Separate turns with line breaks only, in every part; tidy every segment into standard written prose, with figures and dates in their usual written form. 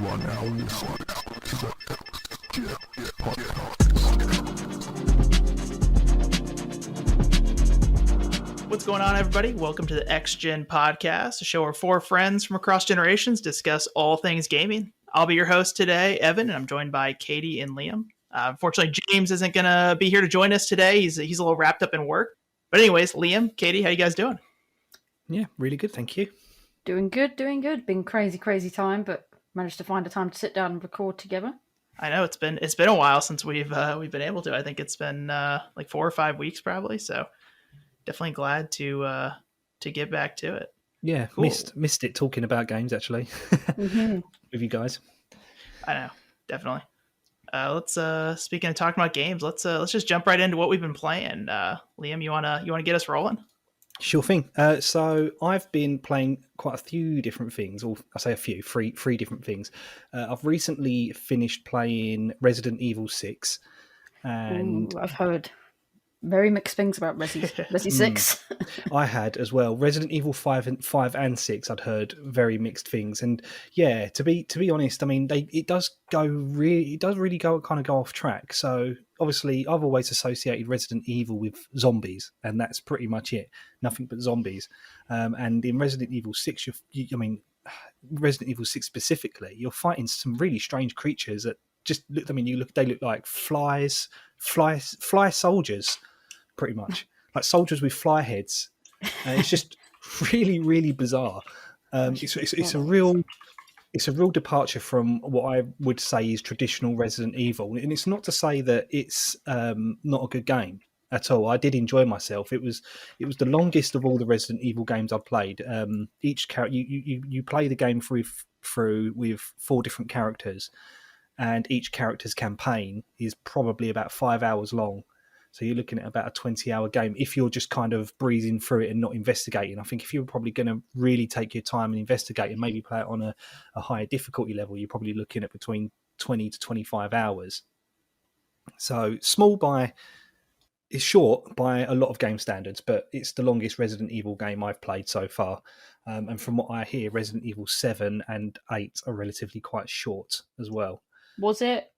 are now listening to the XGen Podcast.
What's going on, everybody? Welcome to the XGen Podcast, a show where four friends from across generations discuss all things gaming. I'll be your host today, Evan, and I'm joined by Katie and Liam. Unfortunately, James isn't going to be here to join us today. He's a little wrapped up in work. But anyways, Liam, Katie, how you guys doing?
Yeah, really good, thank you.
Doing good. Been crazy time, but managed to find a time to sit down and record together.
I know it's been a while since we've been able to. I think it's been like 4 or 5 weeks probably. So definitely glad to get back to it.
Yeah, cool. missed it talking about games actually with you guys.
I know, definitely. Let's speaking of talking about games, let's just jump right into what we've been playing. Liam, you wanna get us rolling?
Sure thing. So I've been playing quite a few different things, or I say a few, three different things. I've recently finished playing Resident Evil 6. And
I've heard very mixed things about Resi 6.
I had as well. Resident Evil 5 and 6, I'd heard very mixed things. And yeah, to be honest, I mean, it does really go off track. So obviously, I've always associated Resident Evil with zombies, and that's pretty much it. Nothing but zombies. And in Resident Evil 6, Resident Evil 6 specifically, you're fighting some really strange creatures that just look. I mean, they look like fly soldiers, pretty much like soldiers with fly heads. And it's just really, really bizarre. It's a real departure from what I would say is traditional Resident Evil, and it's not to say that it's not a good game at all. I did enjoy myself. It was the longest of all the Resident Evil games I've played. Each character you play the game through with 4 different characters, and each character's campaign is probably about 5 hours long. So you're looking at about a 20-hour game if you're just kind of breezing through it and not investigating. I think if you're probably going to really take your time and investigate and maybe play it on a higher difficulty level, you're probably looking at between 20 to 25 hours. So it's short by a lot of game standards, but it's the longest Resident Evil game I've played so far. And from what I hear, Resident Evil 7 and 8 are relatively quite short as well.
Was it?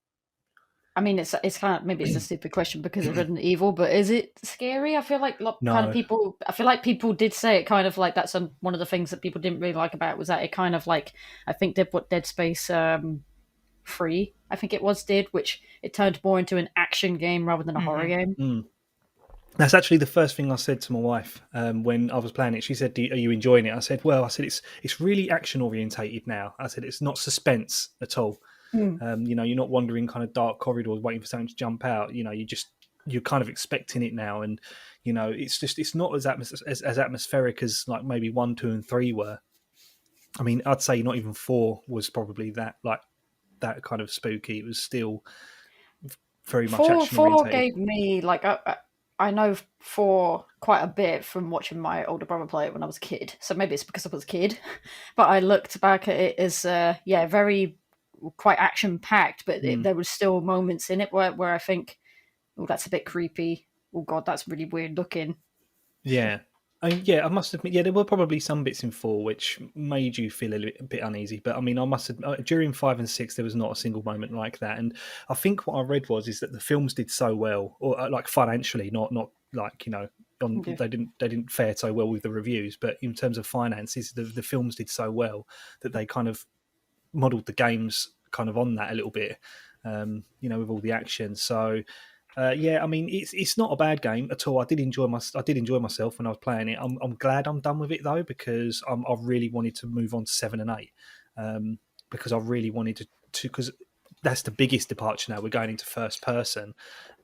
I mean, it's kind of, maybe it's a stupid question because of Resident Evil, but is it scary? I feel like people did say it kind of like that's one of the things that people didn't really like about it was that it kind of like, I think did what Dead Space 3, I think it was, did, which it turned more into an action game rather than a horror game.
Mm. That's actually the first thing I said to my wife when I was playing it. She said, "Are you enjoying it?" I said, it's really action orientated now. I said, it's not suspense at all. You're not wandering kind of dark corridors waiting for something to jump out. You're kind of expecting it now, and it's not as atmospheric as like maybe 1, 2, and 3 were. I mean, I'd say not even 4 was probably that kind of spooky. It was still very much action orientated.
4 gave me like I know 4 quite a bit from watching my older brother play it when I was a kid. So maybe it's because I was a kid, but I looked back at it as very quite action packed, but there was still moments in it where I think, oh, that's a bit creepy. Oh God, that's really weird looking.
Yeah. I must admit, there were probably some bits in 4 which made you feel a bit uneasy. But I mean, I must admit, during 5 and 6, there was not a single moment like that. And I think what I read is that the films did so well, or like financially, not like they didn't fare so well with the reviews, but in terms of finances, the films did so well that they kind of modelled the games kind of on that a little bit, with all the action. So. I mean, it's not a bad game at all. I did enjoy myself when I was playing it. I'm glad I'm done with it though, because I really wanted to move on to 7 and 8, because I really wanted to because that's the biggest departure now. We're going into first person,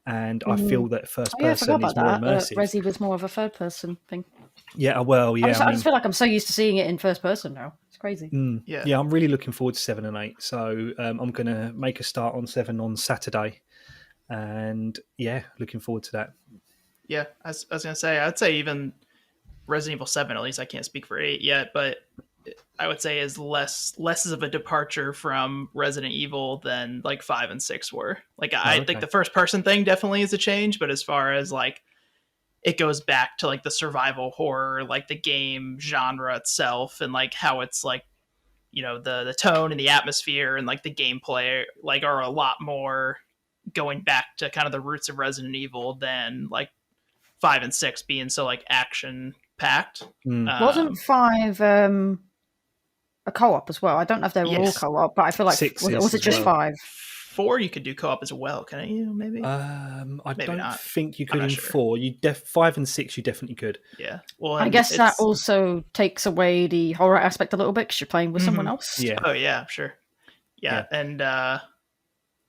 and I feel that first person is more immersive.
Resi was more of a third person thing.
Yeah, well, yeah.
I just feel like I'm so used to seeing it in first person now. It's crazy.
Yeah, I'm really looking forward to 7 and 8. So I'm going to make a start on 7 on Saturday. And looking forward to that.
Yeah, I was gonna say, I'd say even Resident Evil 7, at least I can't speak for 8 yet, but I would say is less of a departure from Resident Evil than like 5 and 6 were. Like I think the first person thing definitely is a change, but as far as like it goes back to like the survival horror, like the game genre itself, and like how it's like the tone and the atmosphere and like the gameplay like are a lot more going back to kind of the roots of Resident Evil than like 5 and 6 being so like action packed.
Wasn't 5 a co-op as well? I don't know if they were all co-op, but I feel like
6
was it just 5?
4 you could do co-op as well, can you? Maybe.
I
Maybe
don't
not.
think you could in
sure.
4. 5 and 6 you definitely could.
Yeah. Well,
I guess that also takes away the horror aspect a little bit because you're playing with someone else.
Yeah.
Oh yeah, sure. Yeah. And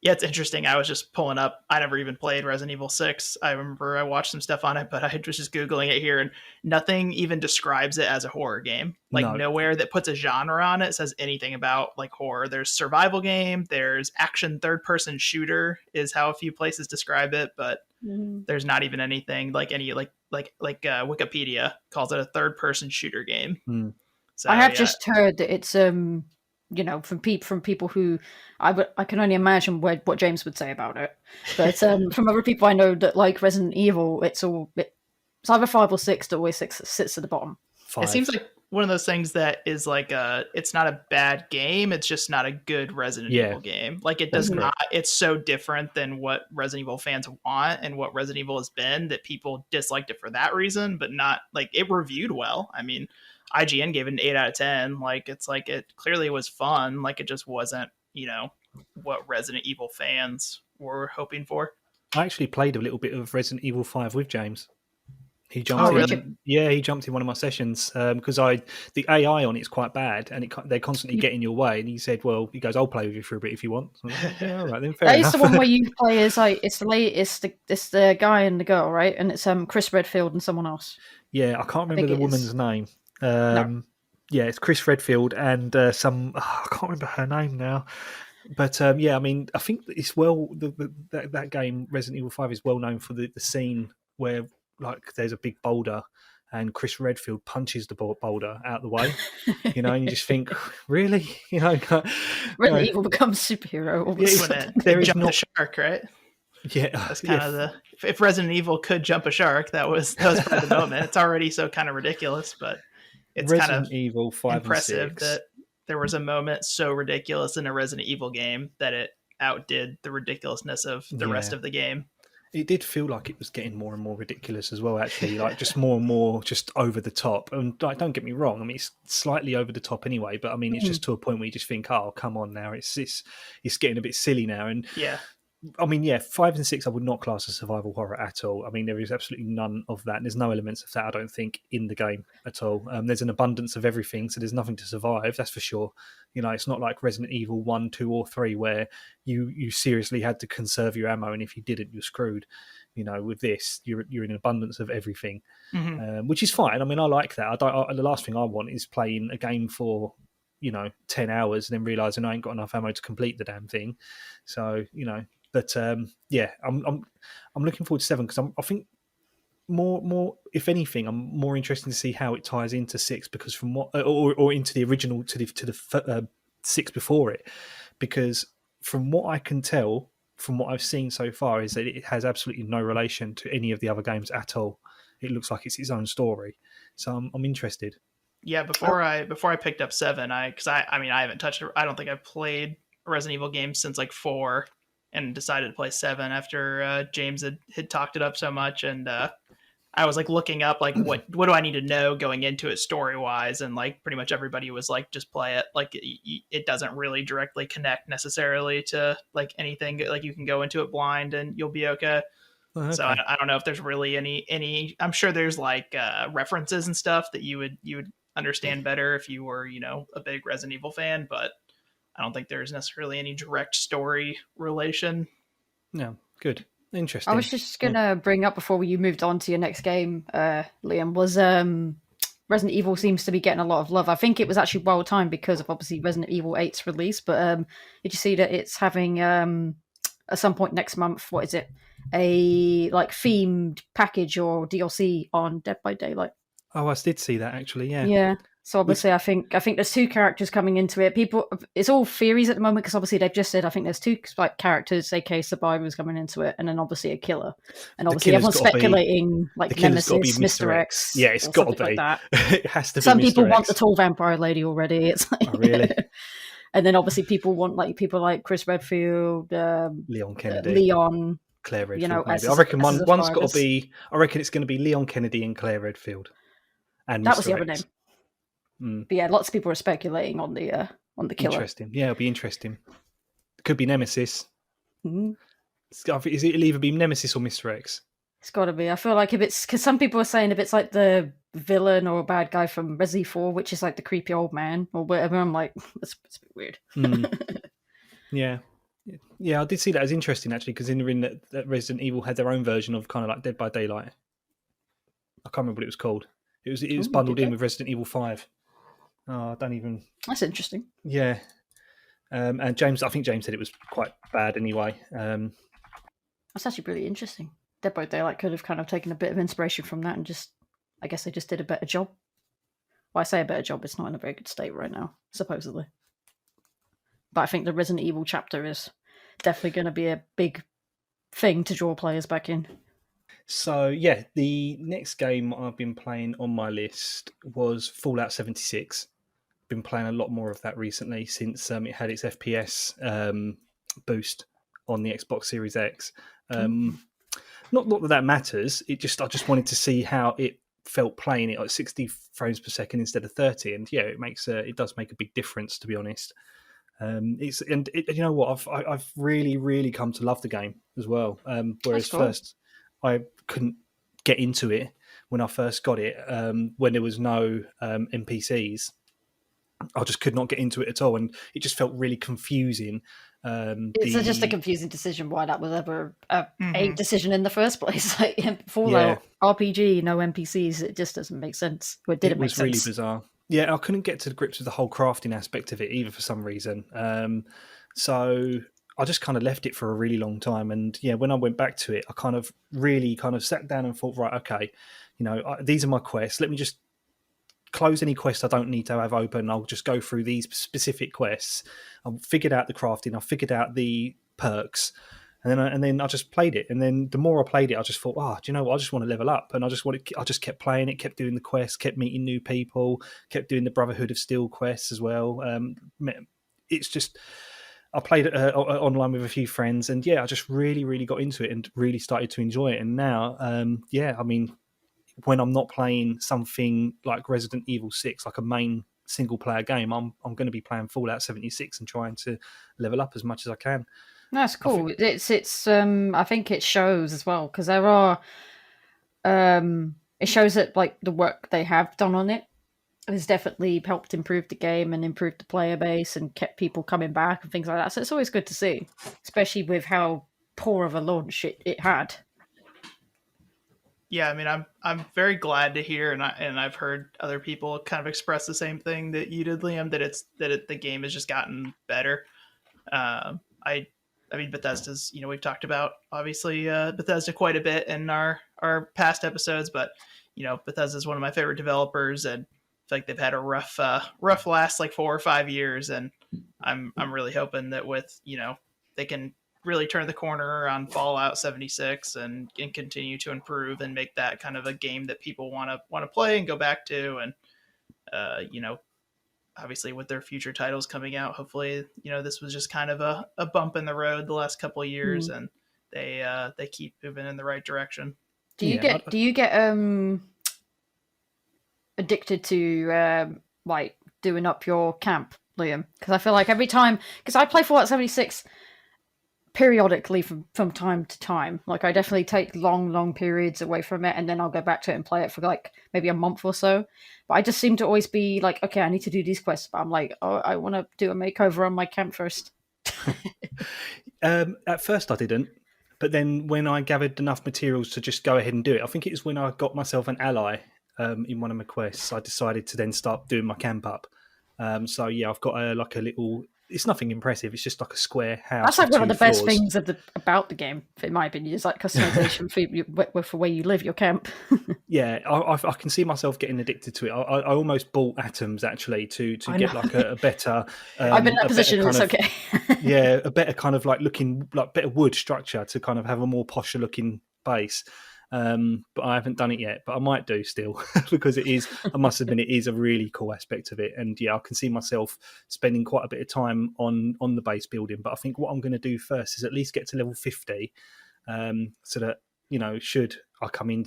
it's interesting. I was just pulling up. I never even played Resident Evil 6. I remember I watched some stuff on it, but I was just Googling it here, and nothing even describes it as a horror game. Like nowhere that puts a genre on it says anything about like horror. There's survival game. There's action third-person shooter is how a few places describe it, but there's not even anything like any like Wikipedia calls it a third-person shooter game. So,
I have just heard that it's from people who I can only imagine what James would say about it, but from other people I know that like Resident Evil, it's either 5 or 6 that always sits at the bottom.
5.
It seems like one of those things that is like it's not a bad game, it's just not a good Resident Evil game. Like it does not. It's so different than what Resident Evil fans want and what Resident Evil has been that people disliked it for that reason, but not like it reviewed well. I mean, IGN gave it an 8 out of 10. Like it's like it clearly was fun. Like it just wasn't, what Resident Evil fans were hoping for.
I actually played a little bit of Resident Evil 5 with James. He jumped in.
Really?
Yeah, he jumped in one of my sessions because the AI on it's quite bad and they constantly get in your way. And he said, "Well, he goes, I'll play with you for a bit if you want." So like, yeah, all right, then fair
that
enough.
is the one where you play as like it's the guy and the girl, right? And it's Chris Redfield and someone else.
Yeah, I can't remember the woman's name.
No.
Yeah, it's Chris Redfield and I can't remember her name now. But I mean, I think it's that game Resident Evil 5 is well known for the scene where like there's a big boulder and Chris Redfield punches the boulder out of the way, and you just think, really,
Resident Evil becomes superhero.
There is not a shark, right?
Yeah,
that's kind of if Resident Evil could jump a shark, that was part of the moment. It's already so kind of ridiculous, but it's
Resident
kind of
Evil 5
impressive
and 6.
that there was a moment so ridiculous in a Resident Evil game that it outdid the ridiculousness of the rest of the game.
It did feel like it was getting more and more ridiculous as well, actually, like just more and more just over the top. And like, don't get me wrong, I mean, it's slightly over the top anyway, but I mean, it's just to a point where you just think, oh, come on now, it's getting a bit silly now. And
yeah.
I mean, 5 and 6 I would not class as survival horror at all. I mean, there is absolutely none of that. And there's no elements of that, I don't think, in the game at all. There's an abundance of everything, so there's nothing to survive, that's for sure. It's not like Resident Evil 1, 2, or 3 where you seriously had to conserve your ammo, and if you didn't, you're screwed. With this, you're in an abundance of everything, which is fine. I mean, I like that. The last thing I want is playing a game for 10 hours and then realising I ain't got enough ammo to complete the damn thing. So, But I'm looking forward to 7 because I think more if anything, I'm more interested to see how it ties into 6 because from what or into the original to the 6 before it, because from what I can tell from what I've seen so far is that it has absolutely no relation to any of the other games at all. It looks like it's its own story, so I'm interested.
Yeah, before I picked up 7, I haven't touched it. I don't think I've played a Resident Evil game since like 4. And decided to play 7 after James had talked it up so much, and I was like looking up like what do I need to know going into it story wise, and like pretty much everybody was like just play it. Like it doesn't really directly connect necessarily to like anything. Like you can go into it blind and you'll be okay. Okay. So I don't know if there's really any. I'm sure there's like references and stuff that you would understand better if you were a big Resident Evil fan, but I don't think there's necessarily any direct story relation.
No, good. Interesting.
I was just going to bring up before you moved on to your next game, Liam, was Resident Evil seems to be getting a lot of love. I think it was actually well timed because of obviously Resident Evil 8's release, but did you see that it's having at some point next month, what is it, a like themed package or DLC on Dead by Daylight?
Oh, I did see that actually, yeah.
Yeah. So obviously, I think there's two characters coming into it. People, it's all theories at the moment because obviously they've just said I think there's two like characters, aka survivors coming into it, and then obviously a killer. And obviously everyone's speculating like Nemesis, Mr. X.
Yeah, it's got to be.
Like that.
It has to be.
Some people
Mr.
want
X.
the tall vampire lady already. It's like,
oh, really?
And then obviously people want like people like Chris Redfield,
Leon Kennedy,
Leon,
Claire Redfield.
you know,
I reckon one's got to be. I reckon it's going to be Leon Kennedy and Claire Redfield. And
that
Mr.
was the
X.
other name. But yeah, lots of people are speculating on the killer.
Interesting. Yeah, it'll be interesting. Could be Nemesis.
Mm-hmm.
It'll either be Nemesis or Mr. X.
It's got to be. I feel like if it's because some people are saying if it's like the villain or a bad guy from Resi 4, which is like the creepy old man or whatever, I'm like, that's a bit weird.
Yeah. Yeah, I did see that as interesting actually, considering that Resident Evil had their own version of kind of like Dead by Daylight. I can't remember what it was called. It was bundled in with Resident Evil 5. Oh, I don't even.
That's interesting.
Yeah, and I think James said it was quite bad anyway.
That's actually really interesting. Dead by Daylight could have kind of taken a bit of inspiration from that and just, I guess they just did a better job. Well, I say a better job, it's not in a very good state right now, supposedly. But I think the Resident Evil chapter is definitely going to be a big thing to draw players back in.
So, yeah, the next game I've been playing on my list was Fallout 76. Been playing a lot more of that recently since it had its FPS boost on the Xbox Series X. Not that matters. I just wanted to see how it felt playing it at 60 frames per second instead of 30, and yeah, it does make a big difference, to be honest. You know what? I've really, really come to love the game as well. Whereas first I couldn't get into it when I first got it. When there was no NPCs, I just could not get into it at all, and it just felt really confusing.
It's just a confusing decision why that was ever a decision in the first place. Like Fallout RPG, no NPCs, it just doesn't make sense. It was
really bizarre. Yeah, I couldn't get to the grips with the whole crafting aspect of it either for some reason. So I just kind of left it for a really long time. And yeah, when I went back to it, I kind of really sat down and thought, right, okay, these are my quests. Let me just close any quest I don't need to have open. I'll just go through these specific quests. I've figured out the crafting. I've figured out the perks. And then I just played it. And then the more I played it, I just thought, do you know what? I just want to level up. And I just kept playing it, kept doing the quests, kept meeting new people, kept doing the Brotherhood of Steel quests as well. It's just, I played it online with a few friends, and yeah, I just really, really got into it and really started to enjoy it. And now, I mean, when I'm not playing something like Resident Evil 6, like a main single player game, I'm going to be playing Fallout 76 and trying to level up as much as I can.
That's cool. It's I think it shows as well, because there are it shows that like the work they have done on it has definitely helped improve the game and improve the player base and kept people coming back and things like that. So it's always good to see, especially with how poor of a launch it had.
Yeah, I mean, I'm very glad to hear, and I've heard other people kind of express the same thing that you did, Liam. The game has just gotten better. I mean, Bethesda's, we've talked about obviously Bethesda quite a bit in our past episodes, but Bethesda is one of my favorite developers, and I feel like they've had a rough last like 4 or 5 years, and I'm really hoping that with they can really turn the corner on Fallout 76 and continue to improve and make that kind of a game that people want to play and go back to, and obviously with their future titles coming out, hopefully this was just kind of a bump in the road the last couple of years, and they keep moving in the right direction.
Do you get addicted to like doing up your camp, Liam? Because I feel like every time, because I play Fallout 76 periodically from time to time. Like I definitely take long periods away from it, and then I'll go back to it and play it for like maybe a month or so. But I just seem to always be like, okay, I need to do these quests, but I'm like, oh, I want to do a makeover on my camp first.
At first I didn't, but then when I gathered enough materials to just go ahead and do it, I think it was when I got myself an ally in one of my quests, I decided to then start doing my camp up. So yeah, I've got a little it's nothing impressive. It's just like a square house.
That's like one of
with
the best
floors.
things about the game, in my opinion, is like customization for where you live, your camp.
Yeah, I can see myself getting addicted to it. I almost bought Atoms actually to get like a better.
I've been in that position. It's okay.
Yeah, a better kind of like looking like better wood structure to kind of have a more posher looking base. But I haven't done it yet, but I might do still because it is, I must admit, it is a really cool aspect of it. And yeah, I can see myself spending quite a bit of time on the base building. But I think what I'm going to do first is at least get to level 50 so that, you know, should I come in,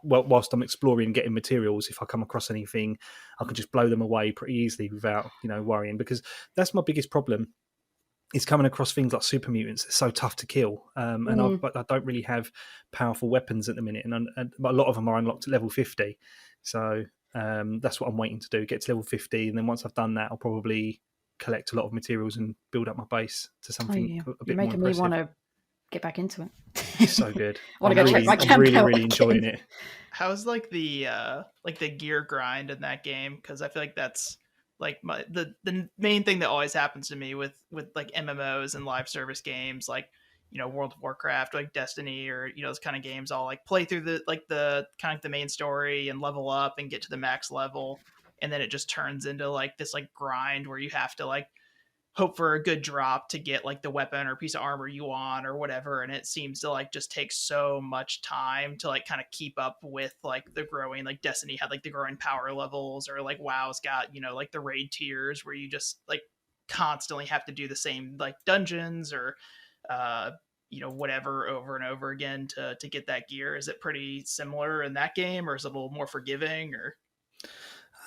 whilst I'm exploring and getting materials, if I come across anything, I can just blow them away pretty easily without, you know, worrying, because that's my biggest problem. Is coming across things like super mutants. They're so tough to kill, but I don't really have powerful weapons at the minute, and a lot of them are unlocked at level 50. So that's what I'm waiting to do: get to level 50, and then once I've done that, I'll probably collect a lot of materials and build up my base to something a bit more impressive.
You're making me want to get back into it.
It's so good.
I want to go check my camp
I'm really enjoying it.
How's like the gear grind in that game? Because I feel like that's like the main thing that always happens to me with like MMOs and live service games, like, you know, World of Warcraft, like Destiny, or, you know, those kind of games. I'll like play through the kind of the main story and level up and get to the max level, and then it just turns into like this like grind where you have to like hope for a good drop to get like the weapon or piece of armor you want or whatever, and it seems to like just take so much time to like kind of keep up with like the growing, like Destiny had like the growing power levels, or like WoW's got, you know, like the raid tiers where you just like constantly have to do the same like dungeons or you know, whatever over and over again to get that gear. Is it pretty similar in that game, or is it a little more forgiving? Or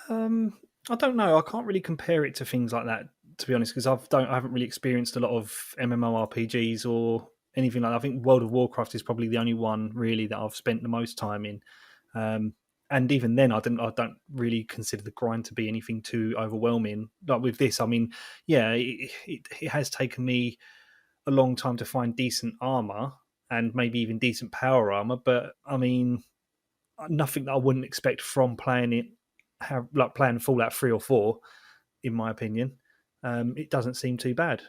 I don't know. I can't really compare it to things like that, to be honest, because I haven't really experienced a lot of MMORPGs or anything like that. I think World of Warcraft is probably the only one really that I've spent the most time in. And even then, I don't really consider the grind to be anything too overwhelming. Like with this, I mean, yeah, it has taken me a long time to find decent armor and maybe even decent power armor, but I mean, nothing that I wouldn't expect from playing it, like playing Fallout 3 or 4, in my opinion. It doesn't seem too bad.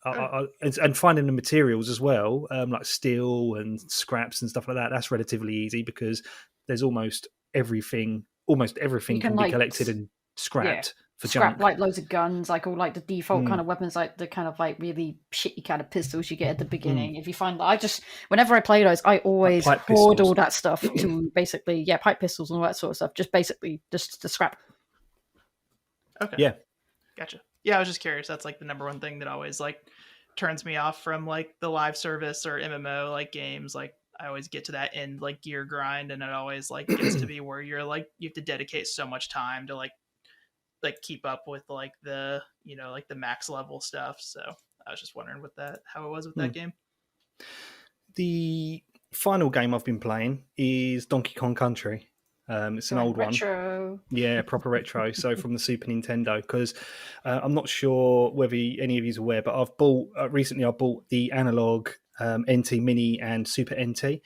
And finding the materials as well, like steel and scraps and stuff like that, that's relatively easy because there's almost everything can be collected and scrapped for junk.
Like loads of guns, like all like the default kind of weapons, like the kind of like really shitty kind of pistols you get at the beginning. If you find that, whenever I play those, I always hoard all that stuff to basically, pipe pistols and all that sort of stuff. Just basically just the scrap.
Okay.
Yeah.
Gotcha. Yeah, I was just curious. That's like the number one thing that always like turns me off from like the live service or MMO like games. Like I always get to that end like gear grind, and it always like gets to be where you're like you have to dedicate so much time to like keep up with like the, you know, like the max level stuff. So I was just wondering how it was with that game.
The final game I've been playing is Donkey Kong Country. It's an old
retro.
One. Yeah, proper retro. So from the Super Nintendo, because I'm not sure whether any of you are aware, but I've bought recently. I bought the analog NT Mini and Super NT.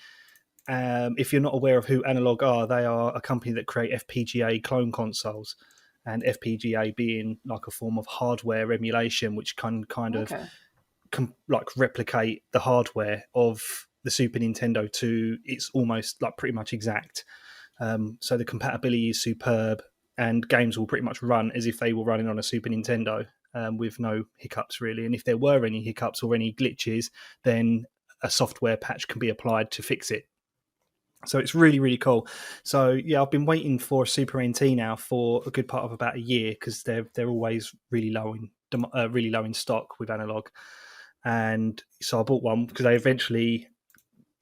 If you're not aware of who Analog are, they are a company that create FPGA clone consoles, and FPGA being like a form of hardware emulation, which can kind of like replicate the hardware of the Super Nintendo to it's almost like pretty much exact. So the compatibility is superb, and games will pretty much run as if they were running on a Super Nintendo with no hiccups really. And if there were any hiccups or any glitches, then a software patch can be applied to fix it. So it's really, really cool. So yeah, I've been waiting for a Super NT now for a good part of about a year because they're always really low in stock with Analog. And so I bought one because they eventually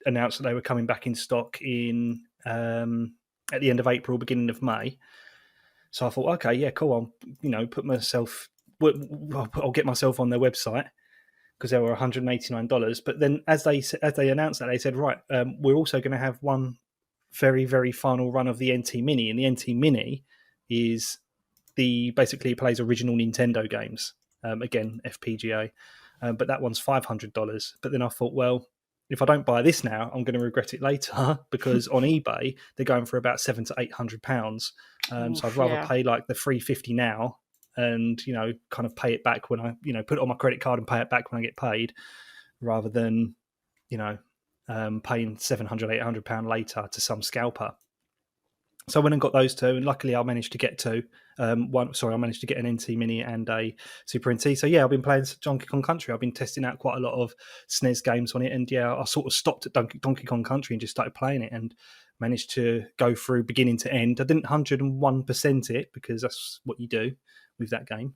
announced that they were coming back in stock in at the end of April, beginning of May. So I thought, okay, yeah, cool. I'll get myself on their website because they were $189. But then as they announced that, they said, right, we're also going to have one very, very final run of the NT Mini. And the NT Mini is basically plays original Nintendo games. Again, FPGA. But that one's $500. But then I thought, well, if I don't buy this now, I'm going to regret it later because on eBay, they're going for about £700 to £800. So I'd rather pay like the $350 now and kind of pay it back when I put it on my credit card and pay it back when I get paid, rather than paying £700-800 later to some scalper. So I went and got those two, and luckily I managed to get two. I managed to get an NT Mini and a Super NT. So yeah, I've been playing Donkey Kong Country. I've been testing out quite a lot of SNES games on it, and yeah, I sort of stopped at Donkey Kong Country and just started playing it, and managed to go through beginning to end. I didn't 101% it, because that's what you do with that game.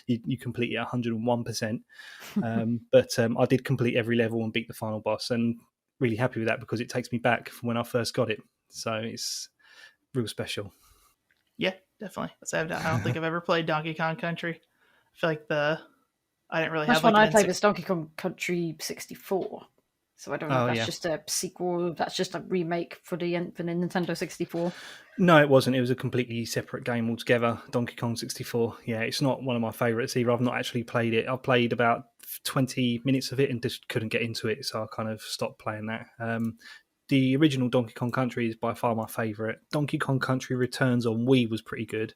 you complete it 101%. But I did complete every level and beat the final boss, and really happy with that because it takes me back from when I first got it. So it's real special.
Yeah, definitely. I don't think I've ever played Donkey Kong Country. I feel like I didn't really have.
First one I played was Donkey Kong Country 64. So I don't know if that's just a sequel, that's just a remake for the Nintendo 64.
No, it wasn't. It was a completely separate game altogether, Donkey Kong 64. Yeah, it's not one of my favourites either. I've not actually played it. I played about 20 minutes of it and just couldn't get into it, so I kind of stopped playing that. The original Donkey Kong Country is by far my favourite. Donkey Kong Country Returns on Wii was pretty good.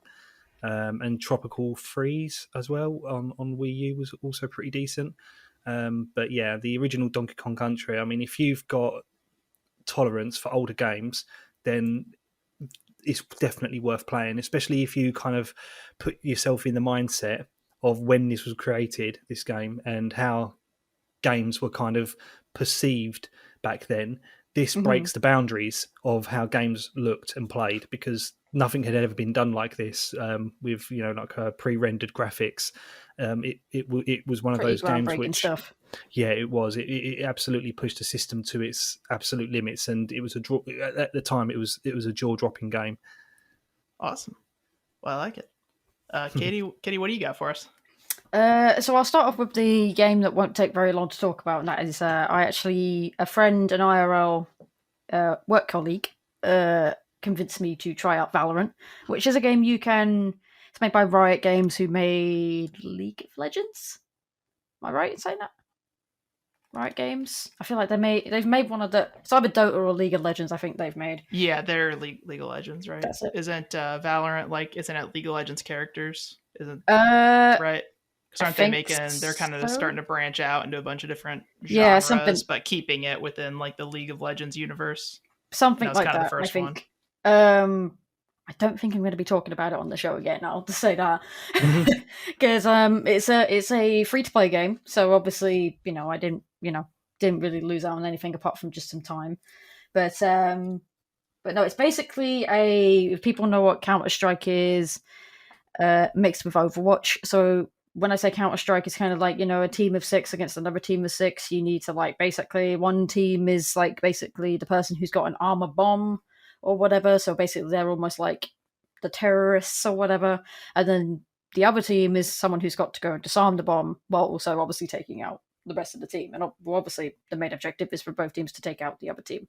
And Tropical Freeze as well on Wii U was also pretty decent. But yeah, the original Donkey Kong Country, I mean, if you've got tolerance for older games, then it's definitely worth playing, especially if you kind of put yourself in the mindset of when this was created, this game, and how games were kind of perceived back then. This breaks the boundaries of how games looked and played, because nothing had ever been done like this with pre-rendered graphics. It was one of those games which stuff. Yeah, it was. It absolutely pushed the system to its absolute limits, and it was at the time it was a jaw-dropping game.
Awesome. Well, I like it. Katie, what do you got for us?
So I'll start off with the game that won't take very long to talk about, and that is a friend, an IRL work colleague, convinced me to try out Valorant, which is a game it's made by Riot Games, who made League of Legends. Am I right in saying that? Riot Games? I feel like they've made one of it's either Dota or League of Legends, I think they've made.
Yeah, they're League of Legends, right?
That's it.
Isn't Valorant isn't it League of Legends characters? Isn't right? Because they're kind of starting to branch out into a bunch of different genres, but keeping it within the League of Legends universe.
Something like that, I think. I don't think I'm going to be talking about it on the show again. I'll just say that because it's a free to play game. So obviously, I didn't really lose out on anything apart from just some time. But no, it's basically if people know what Counter-Strike is, mixed with Overwatch. So when I say Counter-Strike, it's kind of like, a team of 6 against another team of 6. You need to basically one team is basically the person who's got an armor bomb or whatever. So basically they're almost like the terrorists or whatever. And then the other team is someone who's got to go and disarm the bomb while also obviously taking out the rest of the team. And obviously the main objective is for both teams to take out the other team.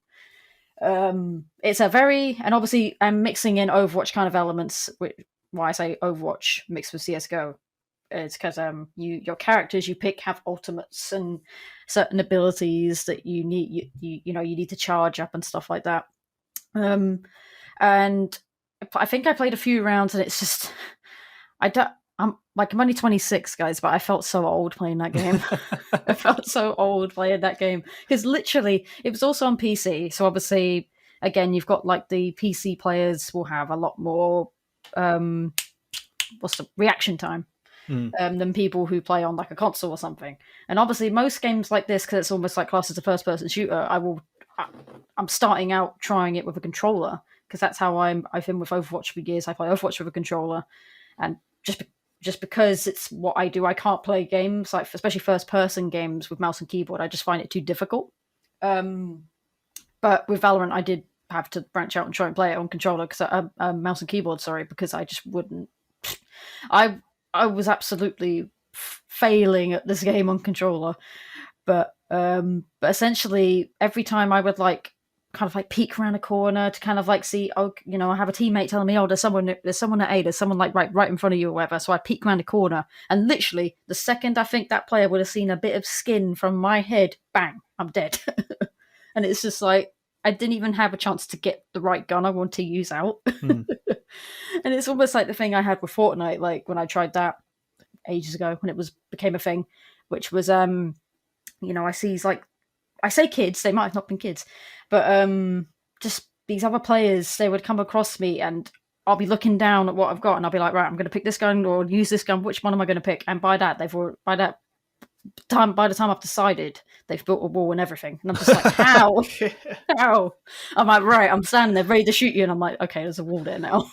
It's and obviously I'm mixing in Overwatch kind of elements, why I say Overwatch mixed with CSGO. It's because your characters you pick have ultimates and certain abilities that you need you need to charge up and stuff like that. And I think I played a few rounds, and it's just I'm only 26, guys, but I felt so old playing that game. I felt so old playing that game because literally it was also on PC. So obviously, again, you've got the PC players will have a lot more what's the reaction time. Than people who play on a console or something. And obviously most games like this, because it's almost classed as a first person shooter, I'm starting out trying it with a controller, because that's how I've been with Overwatch for years. I play Overwatch with a controller, and just because it's what I do, I can't play games especially first person games with mouse and keyboard. I just find it too difficult. But with Valorant I did have to branch out and try and play it on controller, because mouse and keyboard, because I just wouldn't. I was absolutely failing at this game on controller, but essentially every time I would peek around a corner to see, I have a teammate telling me, there's someone at A, there's someone right in front of you or whatever. So I peek around a corner, and literally the second I think that player would have seen a bit of skin from my head, bang, I'm dead. And it's just I didn't even have a chance to get the right gun I want to use out.
Mm.
And it's almost like the thing I had with Fortnite, like when I tried that ages ago when it became a thing, which was I see these, like, I say kids, they might have not been kids, but just these other players, they would come across me and I'll be looking down at what I've got and I'll be like, right, I'm going to pick this gun or use this gun. Which one am I going to pick? And by the time I've decided, they've built a wall and everything. And I'm just like, how? How? I'm like, right, I'm standing there ready to shoot you. And I'm like, okay, there's a wall there now.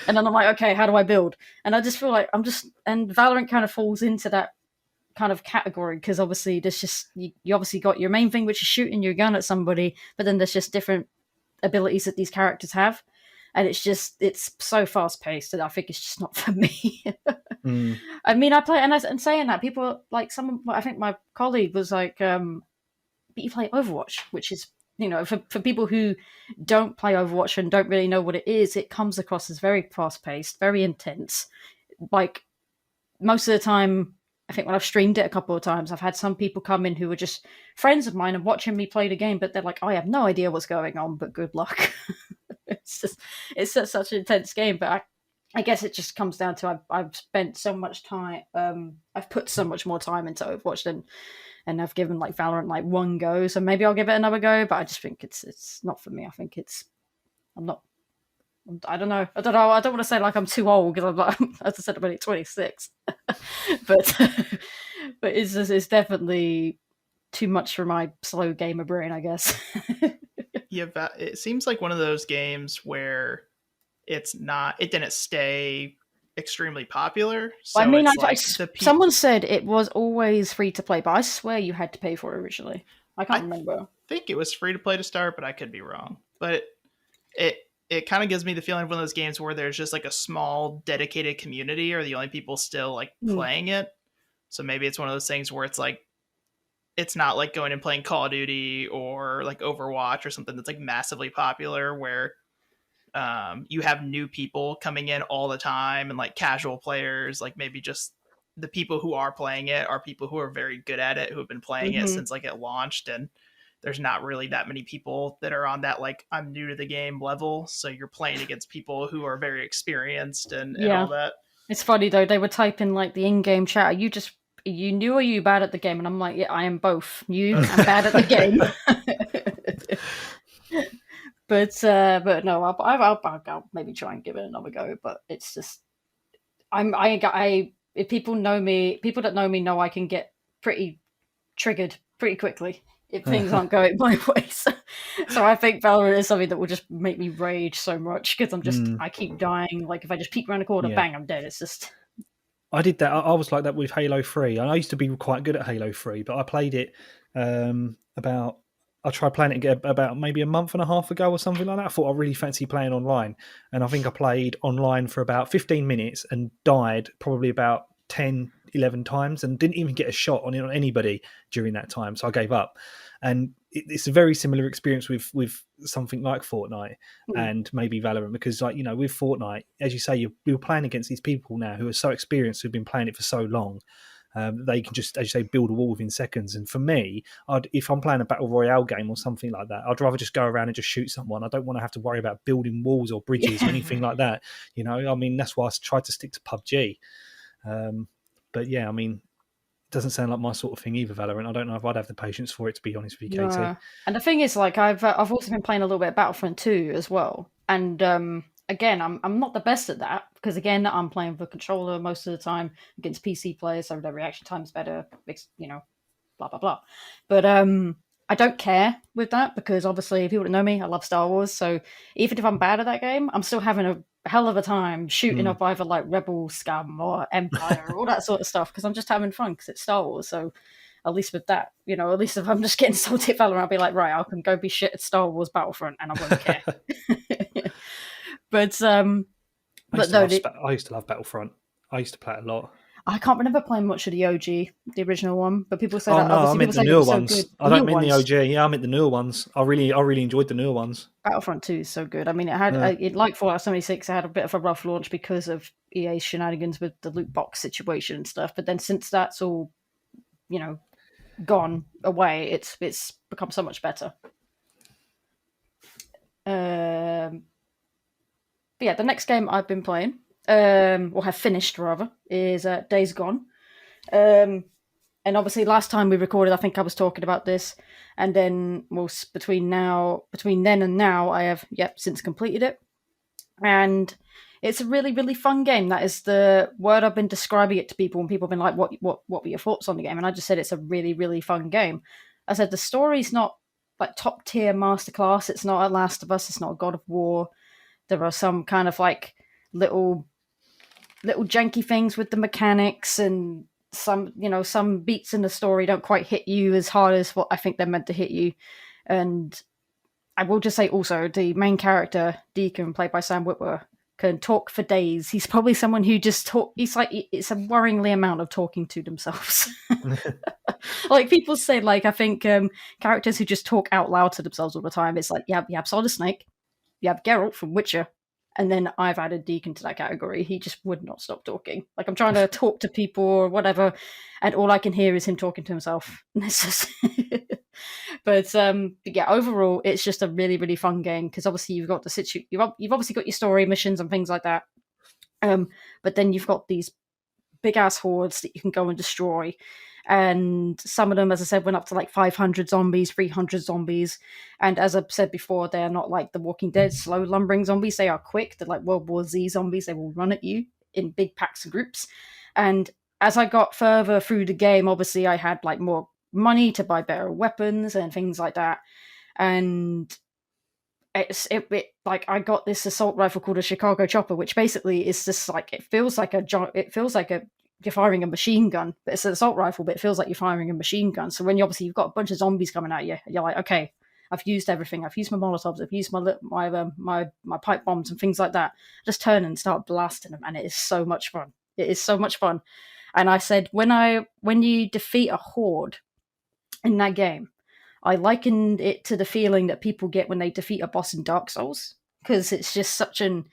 And then I'm like, okay, how do I build? And I just feel like and Valorant kind of falls into that kind of category, because obviously there's just, you obviously got your main thing, which is shooting your gun at somebody, but then there's just different abilities that these characters have. And it's so fast paced that I think it's just not for me. I mean, I play, and saying that, people like I think my colleague was like, but you play Overwatch, which is, for people who don't play Overwatch and don't really know what it is, it comes across as very fast paced, very intense. Like, most of the time, I think when I've streamed it a couple of times, I've had some people come in who are just friends of mine and watching me play the game, but they're like, I have no idea what's going on, but good luck. It's such an intense game, but I guess it just comes down to I've spent so much time, I've put so much more time into Overwatch and I've given like Valorant like one go, so maybe I'll give it another go, but I just think it's not for me. I think I don't know. I don't want to say like I'm too old, because I'm like, as I said, I'm only 26. but it's definitely too much for my slow gamer brain, I guess.
Yeah, it seems like one of those games where it didn't stay extremely popular. So
I mean, someone said it was always free to play, but I swear you had to pay for it originally. I can't remember. I
think it was free to play to start, but I could be wrong. But it kind of gives me the feeling of one of those games where there's just like a small dedicated community are the only people still like playing it. So maybe it's one of those things where it's like, it's not like going and playing Call of Duty or like Overwatch or something that's like massively popular, where you have new people coming in all the time and like casual players. Like maybe just the people who are playing it are people who are very good at it, who have been playing it since like it launched, and there's not really that many people that are on that like I'm new to the game level. So you're playing against people who are very experienced and all that.
It's funny though, they were typing like the in-game chat, are you new or are you bad at the game? And I'm like, yeah, I am both new and bad at the game. but no, I'll maybe try and give it another go. But it's just, if people that know me know I can get pretty triggered pretty quickly if things aren't going my way. So I think Valorant is something that will just make me rage so much, because I keep dying. Like if I just peek around the corner, bang, I'm dead. It's just.
I did that. I was like that with Halo 3. I used to be quite good at Halo 3, but I played it I tried playing it about maybe a month and a half ago or something like that. I thought I really fancy playing online. And I think I played online for about 15 minutes and died probably about 10, 11 times and didn't even get a shot on anybody during that time. So I gave up. And it's a very similar experience with something like Fortnite and maybe Valorant, because like, with Fortnite, as you say, you're playing against these people now who are so experienced, who've been playing it for so long. They can just, as you say, build a wall within seconds. And for me, if I'm playing a Battle Royale game or something like that, I'd rather just go around and just shoot someone. I don't want to have to worry about building walls or bridges or anything like that. I mean, that's why I tried to stick to PUBG. But yeah, I mean, it doesn't sound like my sort of thing either, Valorant. I don't know if I'd have the patience for it, to be honest with you, Katie.
Yeah. And the thing is, like, I've also been playing a little bit of Battlefront 2 as well. And again, I'm not the best at that, because again, I'm playing with a controller most of the time against PC players, so their reaction time's better, blah blah blah. But I don't care with that, because obviously people that know me, I love Star Wars, so even if I'm bad at that game, I'm still having a hell of a time shooting up either like Rebel Scum or Empire or all that sort of stuff, because I'm just having fun because it's Star Wars. So at least with that, at least if I'm just getting salty at Valorant, I'll be like, right, I can go be shit at Star Wars Battlefront and I won't care. But
I used to love Battlefront. I used to play it a lot.
I can't remember playing much of the OG, the original one, but people say that.
No, I meant the newer ones.
So
I don't mean the OG. Yeah, I meant the newer ones. I really enjoyed the newer ones.
Battlefront 2 is so good. I mean, it had like Fallout 76. It had a bit of a rough launch because of EA's shenanigans with the loot box situation and stuff. But then since that's all, gone away, it's become so much better. But yeah, the next game I've been playing, or have finished rather, is Days Gone. And obviously, last time we recorded, I think I was talking about this, and then between then and now, I have since completed it, and it's a really, really fun game. That is the word I've been describing it to people, and people have been like, "What were your thoughts on the game?" And I just said it's a really, really fun game. I said the story's not like top tier masterclass. It's not a Last of Us. It's not a God of War. There are some kind of like little janky things with the mechanics, and some beats in the story don't quite hit you as hard as what I think they're meant to hit you. And I will just say also, the main character, Deacon, played by Sam Witwer, can talk for days. He's probably someone who just it's a worryingly amount of talking to themselves. Like people say, like I think characters who just talk out loud to themselves all the time, it's like you have Solid Snake, you have Geralt from Witcher, and then I've added Deacon to that category. He just would not stop talking. Like I'm trying to talk to people or whatever, and all I can hear is him talking to himself. But yeah, overall, it's just a really, really fun game because obviously you've got you've obviously got your story missions and things like that. But then you've got these big ass hordes that you can go and destroy. And some of them, as I said, went up to like 500 zombies, 300 zombies. And as I've said before, they're not like the Walking Dead slow lumbering zombies. They are quick. They're like World War Z zombies. They will run at you in big packs and groups. And as I got further through the game, obviously I had like more money to buy better weapons and things like that. And like I got this assault rifle called a Chicago Chopper, which basically is just like it feels like you're firing a machine gun, but it's an assault rifle, but it feels like you're firing a machine gun. So when you've got a bunch of zombies coming at you, you're like, okay, I've used everything. I've used my Molotovs. I've used my pipe bombs and things like that. Just turn and start blasting them, and it is so much fun. It is so much fun. And I said when you defeat a horde in that game, I likened it to the feeling that people get when they defeat a boss in Dark Souls, because it's just such an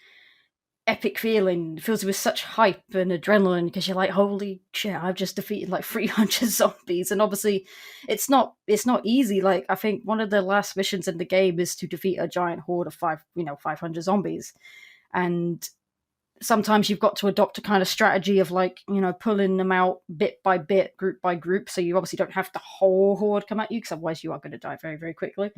epic feeling. It fills with such hype and adrenaline because you're like, holy shit, I've just defeated like 300 zombies. And obviously it's not easy. Like I think one of the last missions in the game is to defeat a giant horde of 500 zombies. And sometimes you've got to adopt a kind of strategy of like, pulling them out bit by bit, group by group. So you obviously don't have the whole horde come at you, because otherwise you are going to die very, very quickly.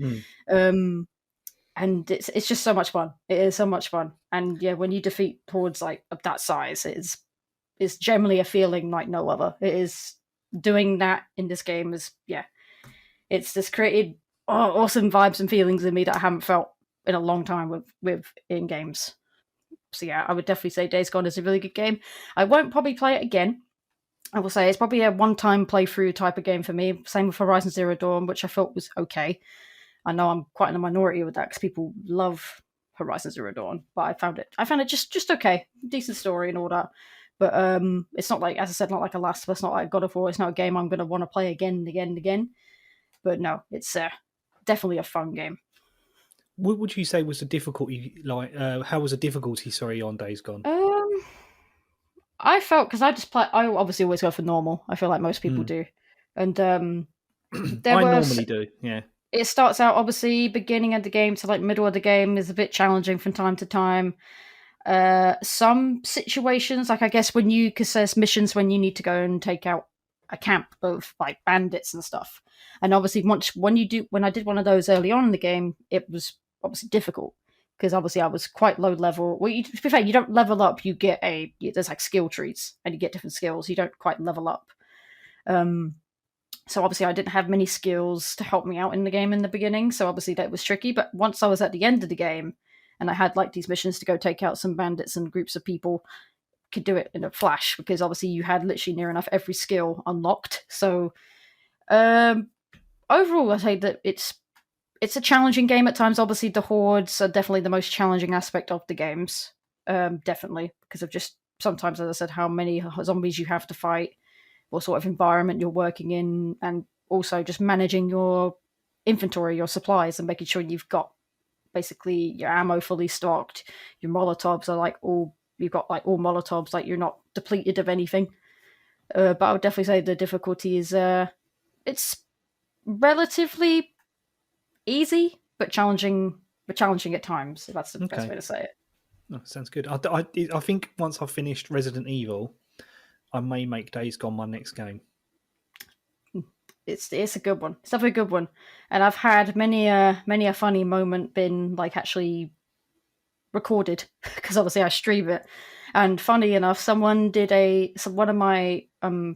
And it's just so much fun. It is so much fun. And yeah, when you defeat hordes like of that size, it's generally a feeling like no other. It is doing that in this game it's just created awesome vibes and feelings in me that I haven't felt in a long time with in games. So yeah, I would definitely say Days Gone is a really good game. I won't probably play it again. I will say it's probably a one-time playthrough type of game for me. Same with Horizon Zero Dawn, which I felt was okay. I know I'm quite in a minority with that because people love Horizon Zero Dawn, but I found it just okay, decent story and all that. But it's not like, as I said, not like a Last of Us, not like God of War. It's not a game I'm going to want to play again and again and again. But no, it's definitely a fun game.
What would you say was the difficulty like? How was the difficulty? Sorry, on Days Gone.
I felt, because I obviously always go for normal. I feel like most people do, and I
normally do. Yeah.
It starts out obviously beginning of the game to like middle of the game is a bit challenging from time to time. Some situations, like I guess because there's missions when you need to go and take out a camp of like bandits and stuff. And obviously when I did one of those early on in the game, it was obviously difficult because obviously I was quite low level. Well, to be fair, you don't level up. You get there's like skill trees and you get different skills. You don't quite level up. So obviously I didn't have many skills to help me out in the game in the beginning. So obviously that was tricky. But once I was at the end of the game and I had like these missions to go take out some bandits and groups of people, could do it in a flash because obviously you had literally near enough every skill unlocked. So overall, I say that it's a challenging game at times. Obviously the hordes are definitely the most challenging aspect of the games. Definitely, because of just sometimes, as I said, how many zombies you have to fight, what sort of environment you're working in, and also just managing your inventory, your supplies, and making sure you've got basically your ammo fully stocked. Your Molotovs are you've got like all Molotovs, like you're not depleted of anything. But I would definitely say the difficulty is it's relatively easy but challenging but challenging at times. That's the best
Okay.
way to say it.
Oh, sounds good. I think once I've finished Resident Evil, I may make Days Gone my next game.
It's a good one. It's definitely a good one. And I've had many a funny moment been like actually recorded because obviously I stream it. And funny enough, one of my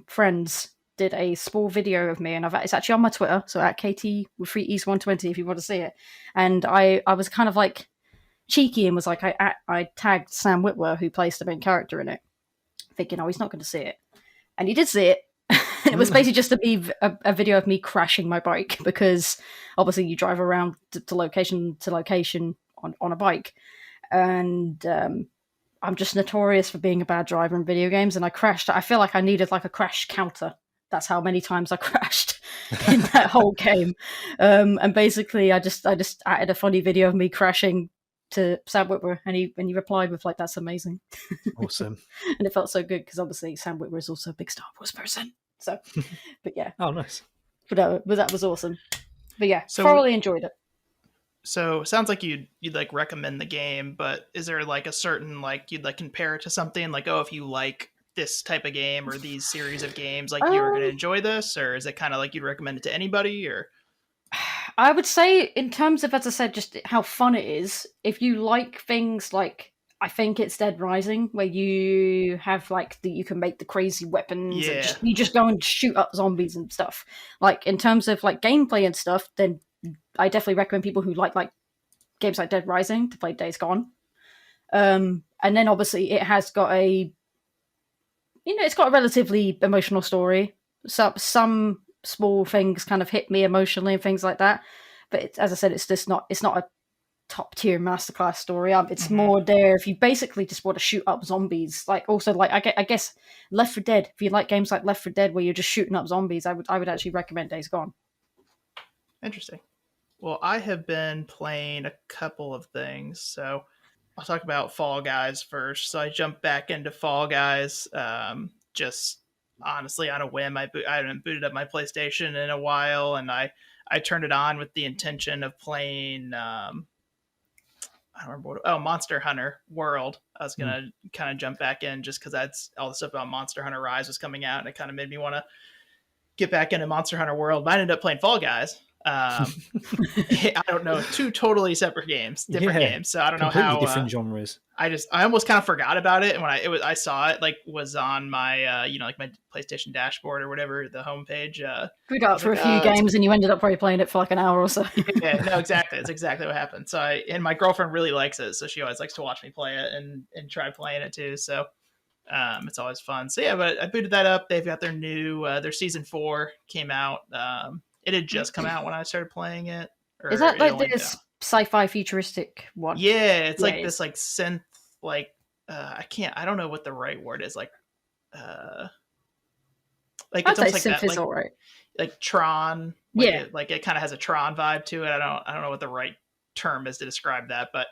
friends did a small video of me, and it's actually on my Twitter, so at KT with 3E's120 if you want to see it. And I was kind of like cheeky and was like, I tagged Sam Witwer, who plays the main character in it, thinking, oh, he's not going to see it. And he did see it. It was basically just to be a video of me crashing my bike, because obviously you drive around to location to location on a bike. And I'm just notorious for being a bad driver in video games, and I crashed. I feel like I needed like a crash counter. That's how many times I crashed in that whole game. And basically I just added a funny video of me crashing to Sam Witwer, and he replied with like, "That's amazing."
Awesome.
And it felt so good because obviously Sam Witwer is also a big Star Wars person. So, but yeah.
Oh, nice.
But that was awesome. But yeah,
So-
thoroughly enjoyed it.
So it sounds like you'd like recommend the game, but is there like a certain like you'd like compare it to something like, oh, if you like this type of game or these series of games, like you're going to enjoy this, or is it kind of like you'd recommend it to anybody? Or
I would say in terms of, as I said, just how fun it is, if you like things like, I think it's Dead Rising, where you have like you can make the crazy weapons
Yeah.
and you just go and shoot up zombies and stuff. Like in terms of like gameplay and stuff, then I definitely recommend people who like games like Dead Rising to play Days Gone. And then obviously it has got it's got a relatively emotional story. So some small things kind of hit me emotionally and things like that. But as I said, it's not a top tier masterclass story. It's more there if you basically just want to shoot up zombies. Like also like I guess Left 4 Dead. If you like games like Left 4 Dead where you're just shooting up zombies, I would actually recommend Days Gone.
interesting. Well, I have been playing a couple of things, so I'll talk about Fall Guys first. So I jumped back into Fall Guys, just honestly on a whim. I haven't booted up my PlayStation in a while, and I turned it on with the intention of playing. I don't remember Monster Hunter World. I was gonna kind of jump back in just because that's all the stuff about Monster Hunter Rise was coming out, and it kind of made me want to get back into Monster Hunter World. But I ended up playing Fall Guys. I don't know, two totally separate games, different games. So I don't know how
different genres.
I almost kind of forgot about it, and when I saw it, like was on my like my PlayStation dashboard or whatever, the homepage.
We got through a few games, and you ended up probably playing it for like an hour or so.
Yeah, no, exactly. That's exactly what happened. So and my girlfriend really likes it, so she always likes to watch me play it and try playing it too. So it's always fun. So yeah, but I booted that up. They've got their new their season 4 came out. It had just come out when I started playing it.
Is that like this sci-fi futuristic one?
Yeah, it's like this like synth like I don't know what the right word is, like
I'd
it's
say
almost like
synth
that,
is all right.
like Tron.
Yeah.
It kind of has a Tron vibe to it. I don't know what the right term is to describe that, but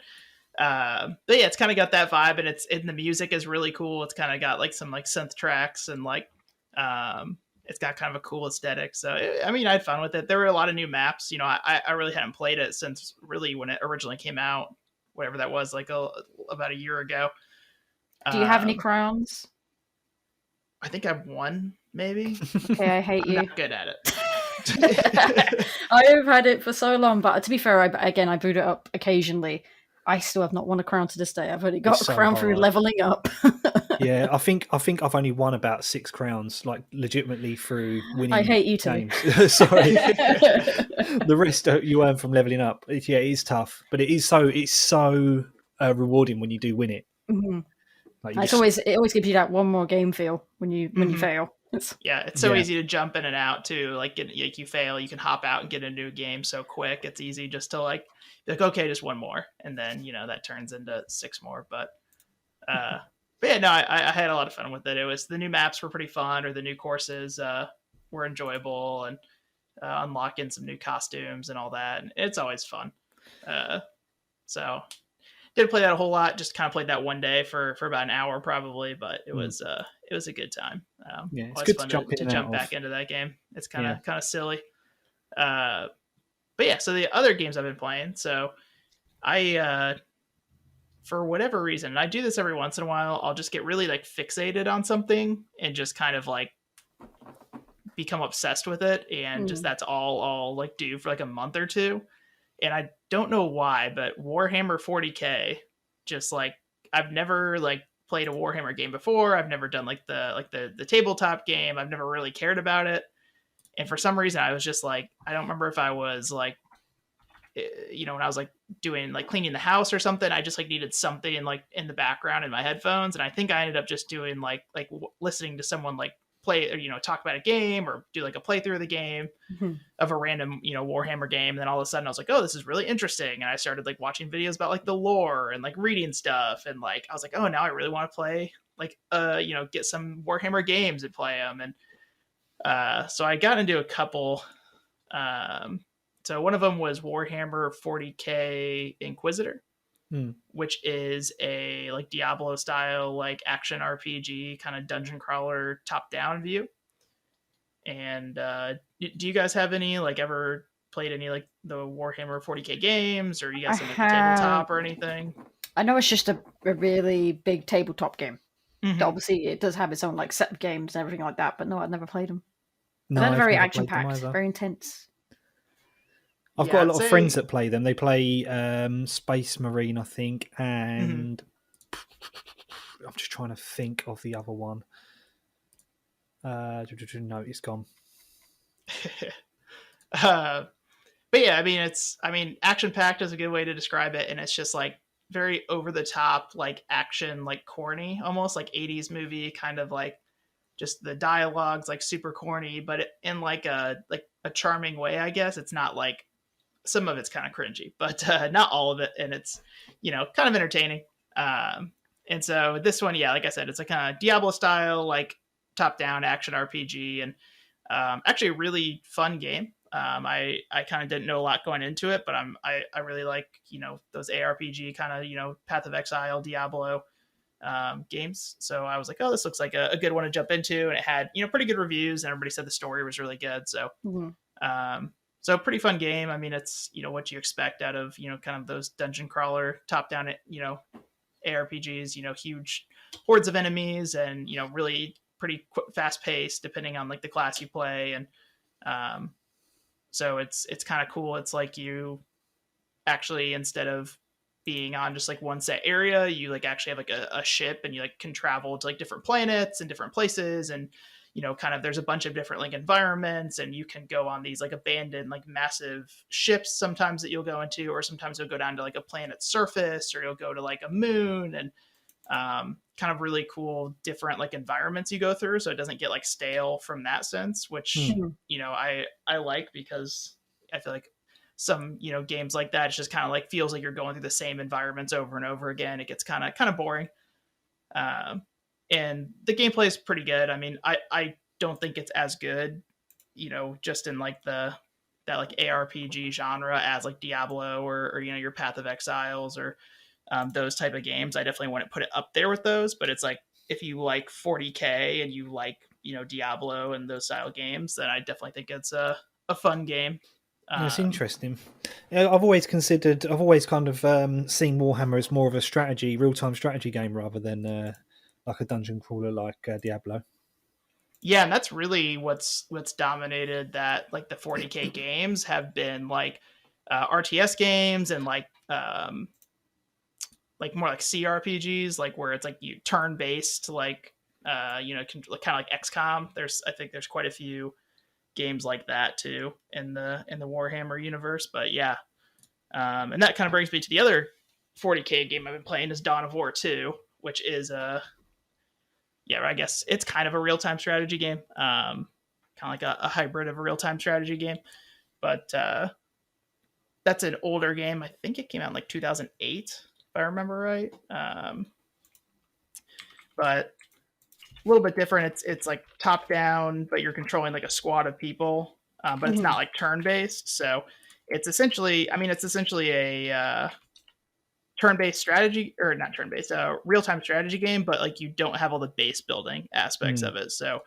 yeah, it's kind of got that vibe, and the music is really cool. It's kind of got like some like synth tracks, and like it's got kind of a cool aesthetic. So I mean, I had fun with it. There were a lot of new maps. I really hadn't played it since really when it originally came out, whatever that was, like about a year ago.
Do you have any crowns?
I think I've won, maybe.
Okay, I hate you.
I'm not good at it.
I've had it for so long, but to be fair, I boot it up occasionally. I still have not won a crown to this day. I've only got
It's
a
so
crown through
hard.
leveling up.
Yeah, I think I've only won about 6 crowns, like legitimately through winning.
I hate you too.
games. Sorry, the rest you earn from leveling up. Yeah, it is tough, but it's so rewarding when you do win it.
Mhm.
Like
It always gives you that one more game feel when you fail.
Yeah, it's so
Yeah.
easy to jump in and out too. Like you fail, you can hop out and get a new game so quick. It's easy just to like be like, okay, just one more, and then that turns into 6 more. But yeah, no, I had a lot of fun with it. It was the new maps were pretty fun, or the new courses were enjoyable, and unlocking some new costumes and all that. And it's always fun. So didn't play that a whole lot. Just kind of played that one day for about an hour probably, but it was a good time.
Yeah, it's
always
good
fun
to jump in and
jump
out
back
of.
into that game. It's kind of silly. But yeah, so the other games I've been playing. So I for whatever reason, I do this every once in a while, I'll just get really like fixated on something and just kind of like become obsessed with it, and just that's all I'll like do for like a month or two. And I don't know why, but Warhammer 40K, just like I've never like played a Warhammer game before. I've never done like the tabletop game. I've never really cared about it. And for some reason I was just like, I don't remember if I was like, when I was like doing like cleaning the house or something, I just like needed something like in the background in my headphones. And I think I ended up just doing like listening to someone like play or talk about a game or do like a playthrough of the game of a random Warhammer game. And then all of a sudden I was like, oh, this is really interesting, and I started like watching videos about like the lore and like reading stuff, and like I was like, oh, now I really want to play like get some Warhammer games and play them. And so I got into a couple. So one of them was Warhammer 40K Inquisitor, which is a like Diablo style like action RPG kind of dungeon crawler top down view. And do you guys have any like ever played any like the Warhammer 40K games, or you guys have like the tabletop or anything?
I know it's just a really big tabletop game. Obviously it does have its own like set of games and everything like that, but no, I've never played them. No, they're very action packed, very intense.
I've got a lot of friends that play them. They play Space Marine, I think, and I'm just trying to think of the other one. No, it's gone.
But yeah, I mean, action packed is a good way to describe it, and it's just like very over the top, like action, like corny, almost like 80s movie kind of like. Just the dialogue's like super corny, but in like a charming way, I guess. It's not like, some of it's kind of cringy, but not all of it, and it's kind of entertaining. And so this one, yeah, like I said, it's a kind of Diablo style, like top down action RPG, and actually a really fun game. I kind of didn't know a lot going into it, but I really like those ARPG kind of Path of Exile, Diablo games. So I was like, oh, this looks like a good one to jump into, and it had pretty good reviews, and everybody said the story was really good. So so pretty fun game. I mean, it's what you expect out of kind of those dungeon crawler top down ARPGs. Huge hordes of enemies, and really pretty fast paced depending on like the class you play. And so it's kind of cool. It's like you actually, instead of being on just like one set area, you like actually have like a ship, and you like can travel to like different planets and different places, and kind of there's a bunch of different like environments, and you can go on these like abandoned like massive ships sometimes that you'll go into, or sometimes you'll go down to like a planet's surface, or you'll go to like a moon, and kind of really cool different like environments you go through, so it doesn't get like stale from that sense, which I like, because I feel like some games like that, it's just kind of like feels like you're going through the same environments over and over again. It gets kind of boring. And the gameplay is pretty good. I mean, I don't think it's as good, just in like that like ARPG genre as like Diablo or your Path of Exiles or those type of games. I definitely wouldn't put it up there with those, but it's like, if you like 40K and you like Diablo and those style games, then I definitely think it's a fun game.
It's interesting. I've always kind of seen Warhammer as more of a real-time strategy game rather than like a dungeon crawler like Diablo.
Yeah, and that's really what's dominated that. Like the 40K games have been like RTS games, and like more like CRPGs, like where it's like you turn-based, like kind of like XCOM. I think there's quite a few games like that too in the Warhammer universe. But yeah, and that kind of brings me to the other 40K game I've been playing, is Dawn of War 2, which is I guess it's kind of a real-time strategy game, kind of like a hybrid of a real-time strategy game. But that's an older game. I think it came out in like 2008, if I remember right. But a little bit different. It's like top down, but you're controlling like a squad of people, but it's not like turn based. So it's essentially a turn-based strategy, or not turn-based, real-time strategy game, but like you don't have all the base building aspects of it. So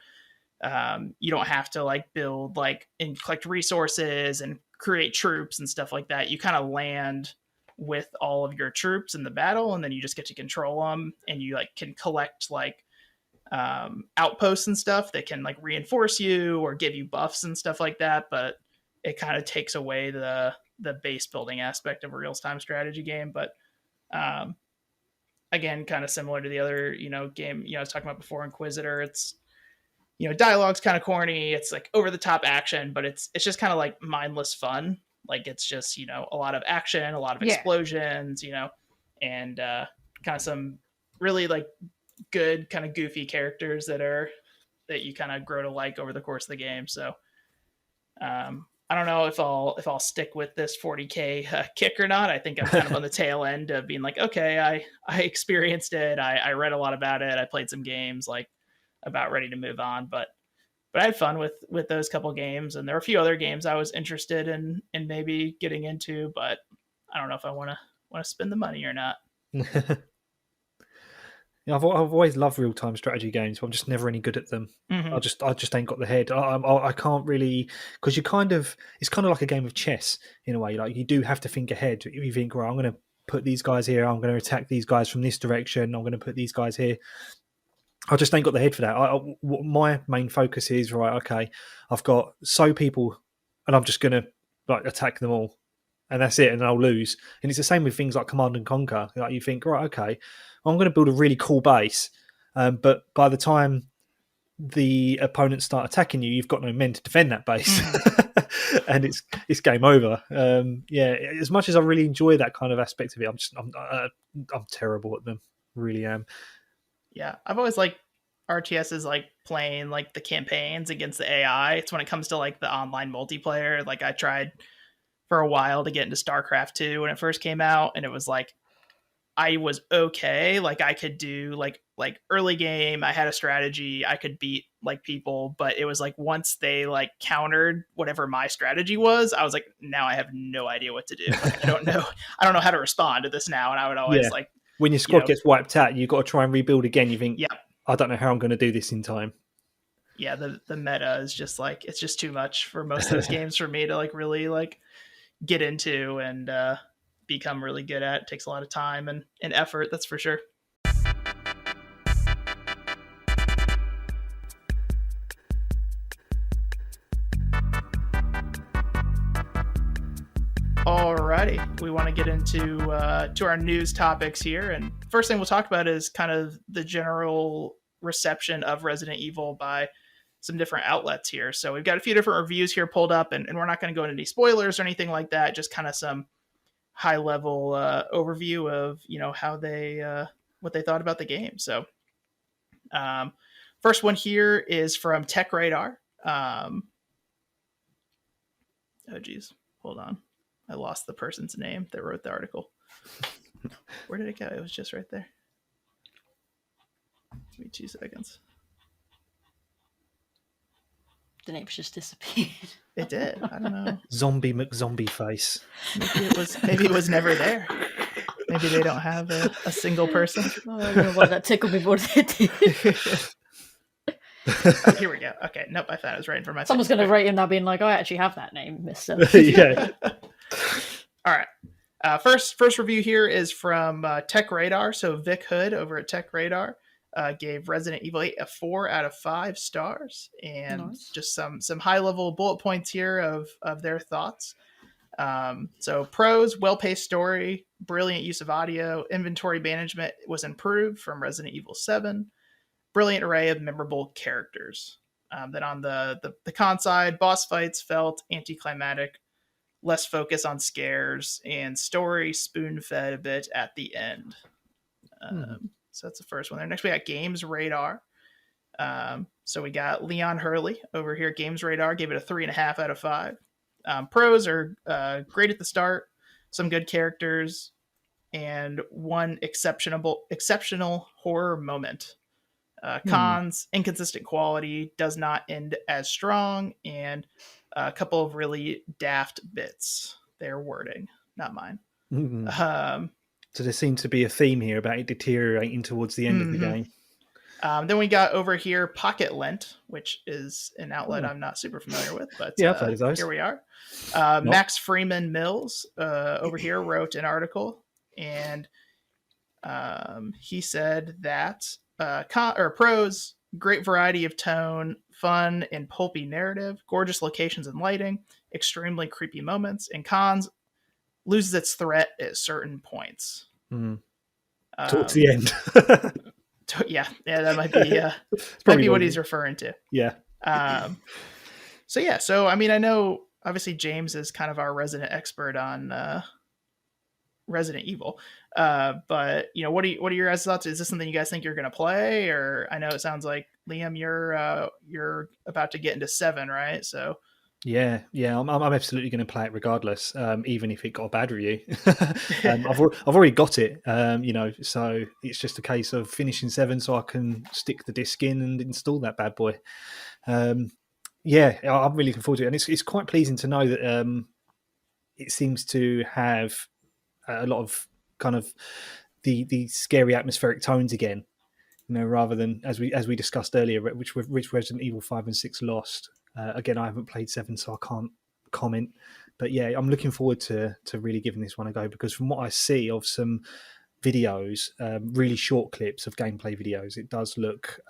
you don't have to like build like and collect resources and create troops and stuff like that. You kind of land with all of your troops in the battle, and then you just get to control them, and you like can collect like outposts and stuff that can like reinforce you or give you buffs and stuff like that. But it kind of takes away the base building aspect of a real-time strategy game. But again, kind of similar to the other game I was talking about before, Inquisitor. It's dialogue's kind of corny. It's like over the top action, but it's just kind of like mindless fun. Like it's just a lot of action, a lot of explosions, and kind of some really like good kind of goofy characters that you kind of grow to like over the course of the game. So I don't know if I'll stick with this 40K kick or not. I think I'm kind of on the tail end of being like, okay, I experienced it. I read a lot about it. I played some games, like about ready to move on, but I had fun with those couple games, and there were a few other games I was interested in maybe getting into, but I don't know if I want to spend the money or not.
I've always loved real-time strategy games, but I'm just never any good at them.
Mm-hmm.
I just ain't got the head. I can't really, because it's kind of like a game of chess in a way. Like you do have to think ahead. You think, right, I'm going to put these guys here. I'm going to attack these guys from this direction. I'm going to put these guys here. I just ain't got the head for that. My main focus is, right, okay, I've got people, and I'm just going to like attack them all, and that's it, and I'll lose. And it's the same with things like Command and Conquer. Like you think, right, okay, I'm going to build a really cool base, but by the time the opponents start attacking you, you've got no men to defend that base, and it's game over. As much as I really enjoy that kind of aspect of it, I'm terrible at them. Really am.
Yeah, I've always liked RTSs, like playing like the campaigns against the AI. It's when it comes to like the online multiplayer. Like I tried for a while to get into StarCraft 2 when it first came out, and it was like I was okay. Like I could do like early game, I had a strategy, I could beat like people, but it was like once they like countered whatever my strategy was, I was like, now I have no idea what to do. Like, I don't know how to respond to this now. And I would always like,
when your squad gets wiped out, you've got to try and rebuild again. You think,
yeah,
I don't know how I'm going to do this in time.
Yeah, the meta is just like, it's just too much for most of those games for me to like really like get into and become really good at. It takes a lot of time and effort, that's for sure. Alrighty, we want to get into to our news topics here, and first thing we'll talk about is kind of the general reception of Resident Evil by some different outlets here. So we've got a few different reviews here pulled up, and we're not going to go into any spoilers or anything like that. Just kind of some high level overview of how they what they thought about the game. So first one here is from TechRadar. Oh geez, hold on. I lost the person's name that wrote the article. Where did it go? It was just right there. Give me 2 seconds.
The name's just disappeared.
It did. I don't know.
Zombie McZombie face.
Maybe it was never there. Maybe they don't have a single person.
Oh, I don't know why that tickled me more than it did.
Oh, here we go. Okay, nope, I thought it was right in front of my
Someone's going to rate him now being like, I actually have that name, Mister.
Yeah.
All right. First review here is from TechRadar. So Vic Hood over at TechRadar gave Resident Evil 8 a 4 out of 5 stars, and nice. Just some high level bullet points here of their thoughts. So pros: well-paced story, brilliant use of audio, inventory management was improved from Resident Evil 7, brilliant array of memorable characters. Then on the con side, boss fights felt anticlimactic, less focus on scares, and story spoon-fed a bit at the end. So that's the first one there. Next, we got Games Radar. So we got Leon Hurley over here. Games Radar gave it a 3.5 out of 5. Pros are great at the start, some good characters, and one exceptional horror moment. Cons, inconsistent quality, does not end as strong, and a couple of really daft bits. Their wording, not mine.
So there seems to be a theme here about it deteriorating towards the end of the game.
Then we got over here Pocket Lint, which is an outlet I'm not super familiar with, but
Yeah, I've heard of those.
here we are. Max Freeman Mills over here wrote an article, and he said that pros, great variety of tone, fun and pulpy narrative, gorgeous locations and lighting, extremely creepy moments, and cons, loses its threat at certain points.
Towards the end.
Yeah, that might be might be what he's referring to.
Yeah.
So I mean, I know obviously James is kind of our resident expert on Resident Evil, but you know, what are your guys' thoughts? Is this something you guys think you're going to play? Or I know it sounds like Liam, you're about to get into 7, right? So
yeah, I'm absolutely going to play it regardless, even if it got a bad review. I've already got it, so it's just a case of finishing 7 so I can stick the disc in and install that bad boy. I'm really looking forward to it, and it's quite pleasing to know that it seems to have a lot of kind of the scary atmospheric tones again, rather than as we discussed earlier, which Resident Evil 5 and 6 lost. Again, I haven't played 7, so I can't comment. But yeah, I'm looking forward to really giving this one a go, because from what I see of some videos, really short clips of gameplay videos, it does look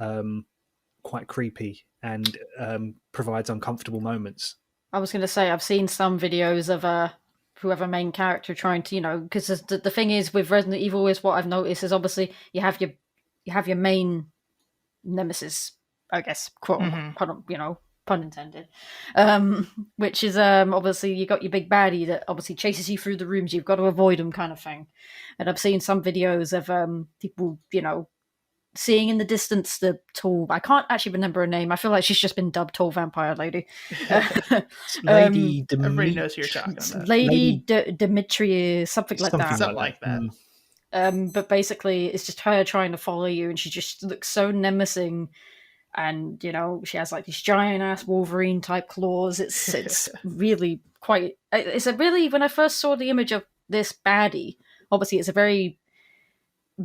quite creepy and provides uncomfortable moments.
I was going to say, I've seen some videos of whoever main character trying to, because the thing is with Resident Evil is what I've noticed is obviously you have your main nemesis, I guess, quote, pun intended, which is obviously you got your big baddie that obviously chases you through the rooms, you've got to avoid him kind of thing. And I've seen some videos of people, seeing in the distance the tall, I can't actually remember her name, I feel like she's just been dubbed Tall Vampire Lady.
Lady
everybody knows who you're talking about.
Lady Dimitri, something like that.
Something like that.
But basically it's just her trying to follow you, and she just looks so menacing. And she has like these giant ass Wolverine type claws. It's really quite. It's a really, when I first saw the image of this baddie, obviously it's a very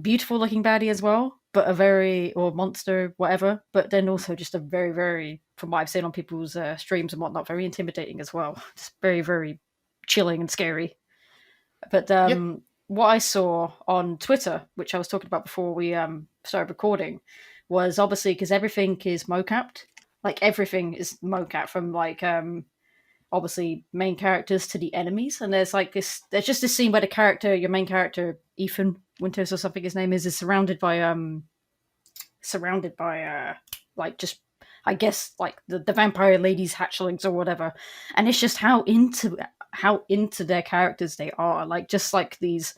beautiful looking baddie as well, but or monster, whatever. But then also just a very, very, from what I've seen on people's streams and whatnot, very intimidating as well. Just very, very chilling and scary. But what I saw on Twitter, which I was talking about before we started recording, was obviously because everything is mocapped. Like everything is mocap, from like obviously main characters to the enemies. And there's just this scene where your main character, Ethan Winters or something his name is surrounded by like just, I guess, like the vampire ladies hatchlings or whatever. And it's just how into their characters they are. Like just like these,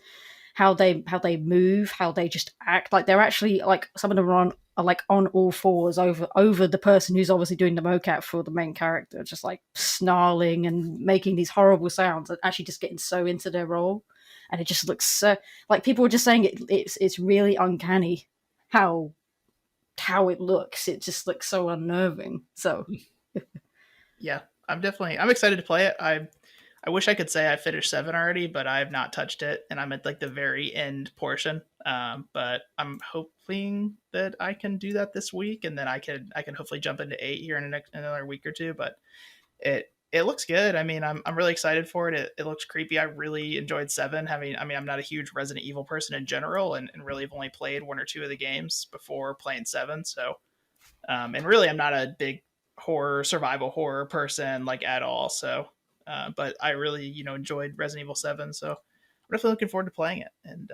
how they move, how they just act. Like they're actually, like, some of them are like on all fours over the person who's obviously doing the mocap for the main character, just like snarling and making these horrible sounds and actually just getting so into their role. And it just looks so, like, people were just saying it's really uncanny how it looks. It just looks so unnerving. So
yeah, I'm excited to play it. I wish I could say I finished 7 already, but I have not touched it, and I'm at like the very end portion. But I'm hoping that I can do that this week, and then I can hopefully jump into 8 here in another week or two. But it looks good. I mean, I'm really excited for it. It looks creepy. I really enjoyed 7. I'm not a huge Resident Evil person in general, and really have only played 1 or 2 of the games before playing 7. So, and really, I'm not a big survival horror person, like, at all. So. But I really, enjoyed Resident Evil 7, so I'm definitely looking forward to playing it. And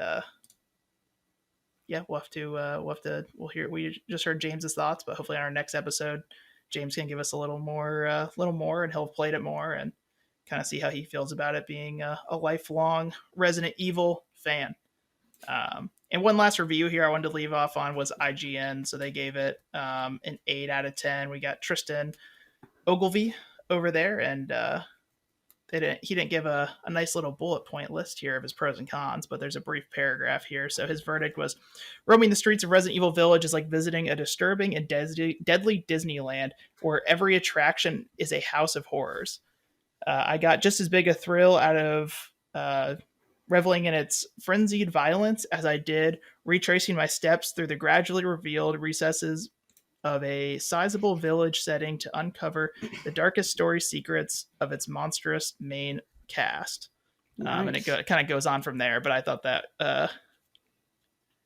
we just heard James's thoughts, but hopefully on our next episode, James can give us a little more, and he'll have played it more and kind of see how he feels about it, being a lifelong Resident Evil fan. And one last review here I wanted to leave off on was IGN, so they gave it an 8 out of 10. We got Tristan Ogilvy over there, and he didn't give a nice little bullet point list here of his pros and cons, but there's a brief paragraph here. So his verdict was, roaming the streets of Resident Evil Village is like visiting a disturbing and deadly Disneyland where every attraction is a house of horrors. I got just as big a thrill out of reveling in its frenzied violence as I did, retracing my steps through the gradually revealed recesses of a sizable village setting to uncover the darkest story secrets of its monstrous main cast.
Nice.
And it kind of goes on from there, but I thought that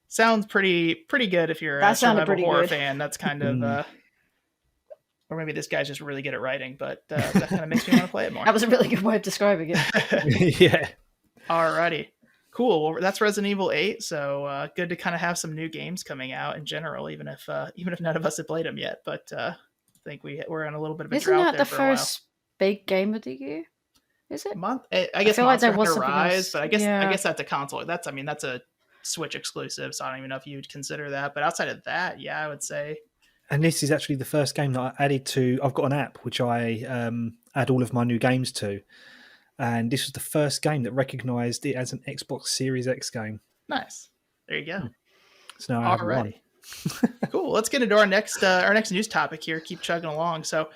sounds pretty good if you're a survival horror fan. That's kind of or maybe this guy's just really good at writing, but that kind of makes me want to play it more.
That was a really good way of describing it.
Yeah.
Alrighty. Cool. Well, that's Resident Evil 8, so good to kind of have some new games coming out in general, even if none of us have played them yet. But I think we're on a little bit of a
Isn't
drought
that
there
the
for a while.
first big game of the year? Is it?
I guess
feel like
Monster
there was
Hunter
something
Rise,
else.
but I guess
Yeah.
that's a console. That's a Switch exclusive, so I don't even know if you'd consider that. But outside of that, yeah, I would say.
And this is actually the first game that I added to. I've got an app which I add all of my new games to, and this was the first game that recognised it as an Xbox Series X game.
Nice. There you go.
So now I have one.
Cool. Let's get into our next news topic here. Keep chugging along. So,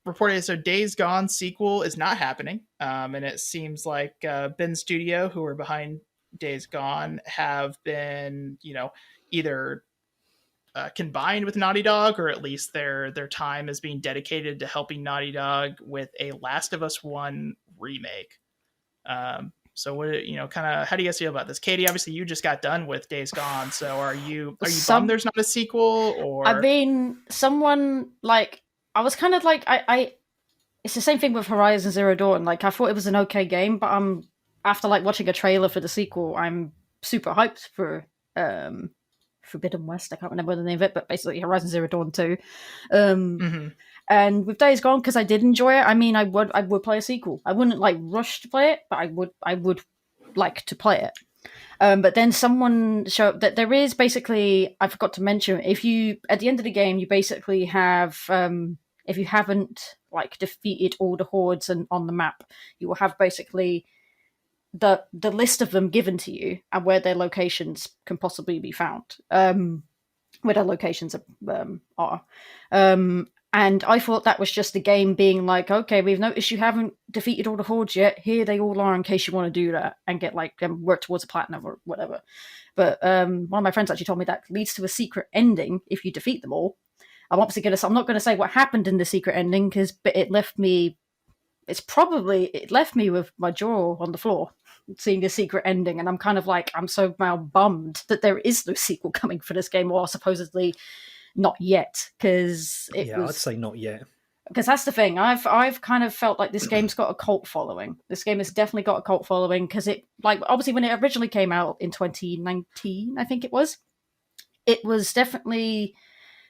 reported Days Gone sequel is not happening, and it seems like Ben Studio, who are behind Days Gone, have been either combined with Naughty Dog, or at least their time is being dedicated to helping Naughty Dog with a Last of Us 1 remake. So what kind of how do you guys feel about this? Katie, obviously you just got done with Days Gone, so are you bummed there's not a sequel? Or
I mean, someone like I was kind of like I it's the same thing with Horizon Zero Dawn. Like I thought it was an okay game, but after like watching a trailer for the sequel, I'm super hyped for Forbidden West. I can't remember the name of it, but basically Horizon Zero Dawn 2. And with Days Gone, because I did enjoy it, I mean, I would play a sequel. I wouldn't like rush to play it, but I would like to play it. But then someone showed that there is basically, I forgot to mention, if you at the end of the game, you basically have if you haven't like defeated all the hordes and on the map, you will have basically the list of them given to you and where their locations can possibly be found, where their locations are. And I thought that was just the game being like, okay, we've noticed you haven't defeated all the hordes yet. Here they all are in case you want to do that and get like work towards a platinum or whatever. But one of my friends actually told me that leads to a secret ending if you defeat them all. I'm not going to say what happened in the secret ending but it left me with my jaw on the floor seeing the secret ending, and I'm kind of like, I'm so now bummed that there is no sequel coming for this game, or supposedly not yet, because
I'd say not yet.
Because that's the thing. I've kind of felt like this game's got a cult following. This game has definitely got a cult following because it, like, obviously when it originally came out in 2019, I think it was definitely,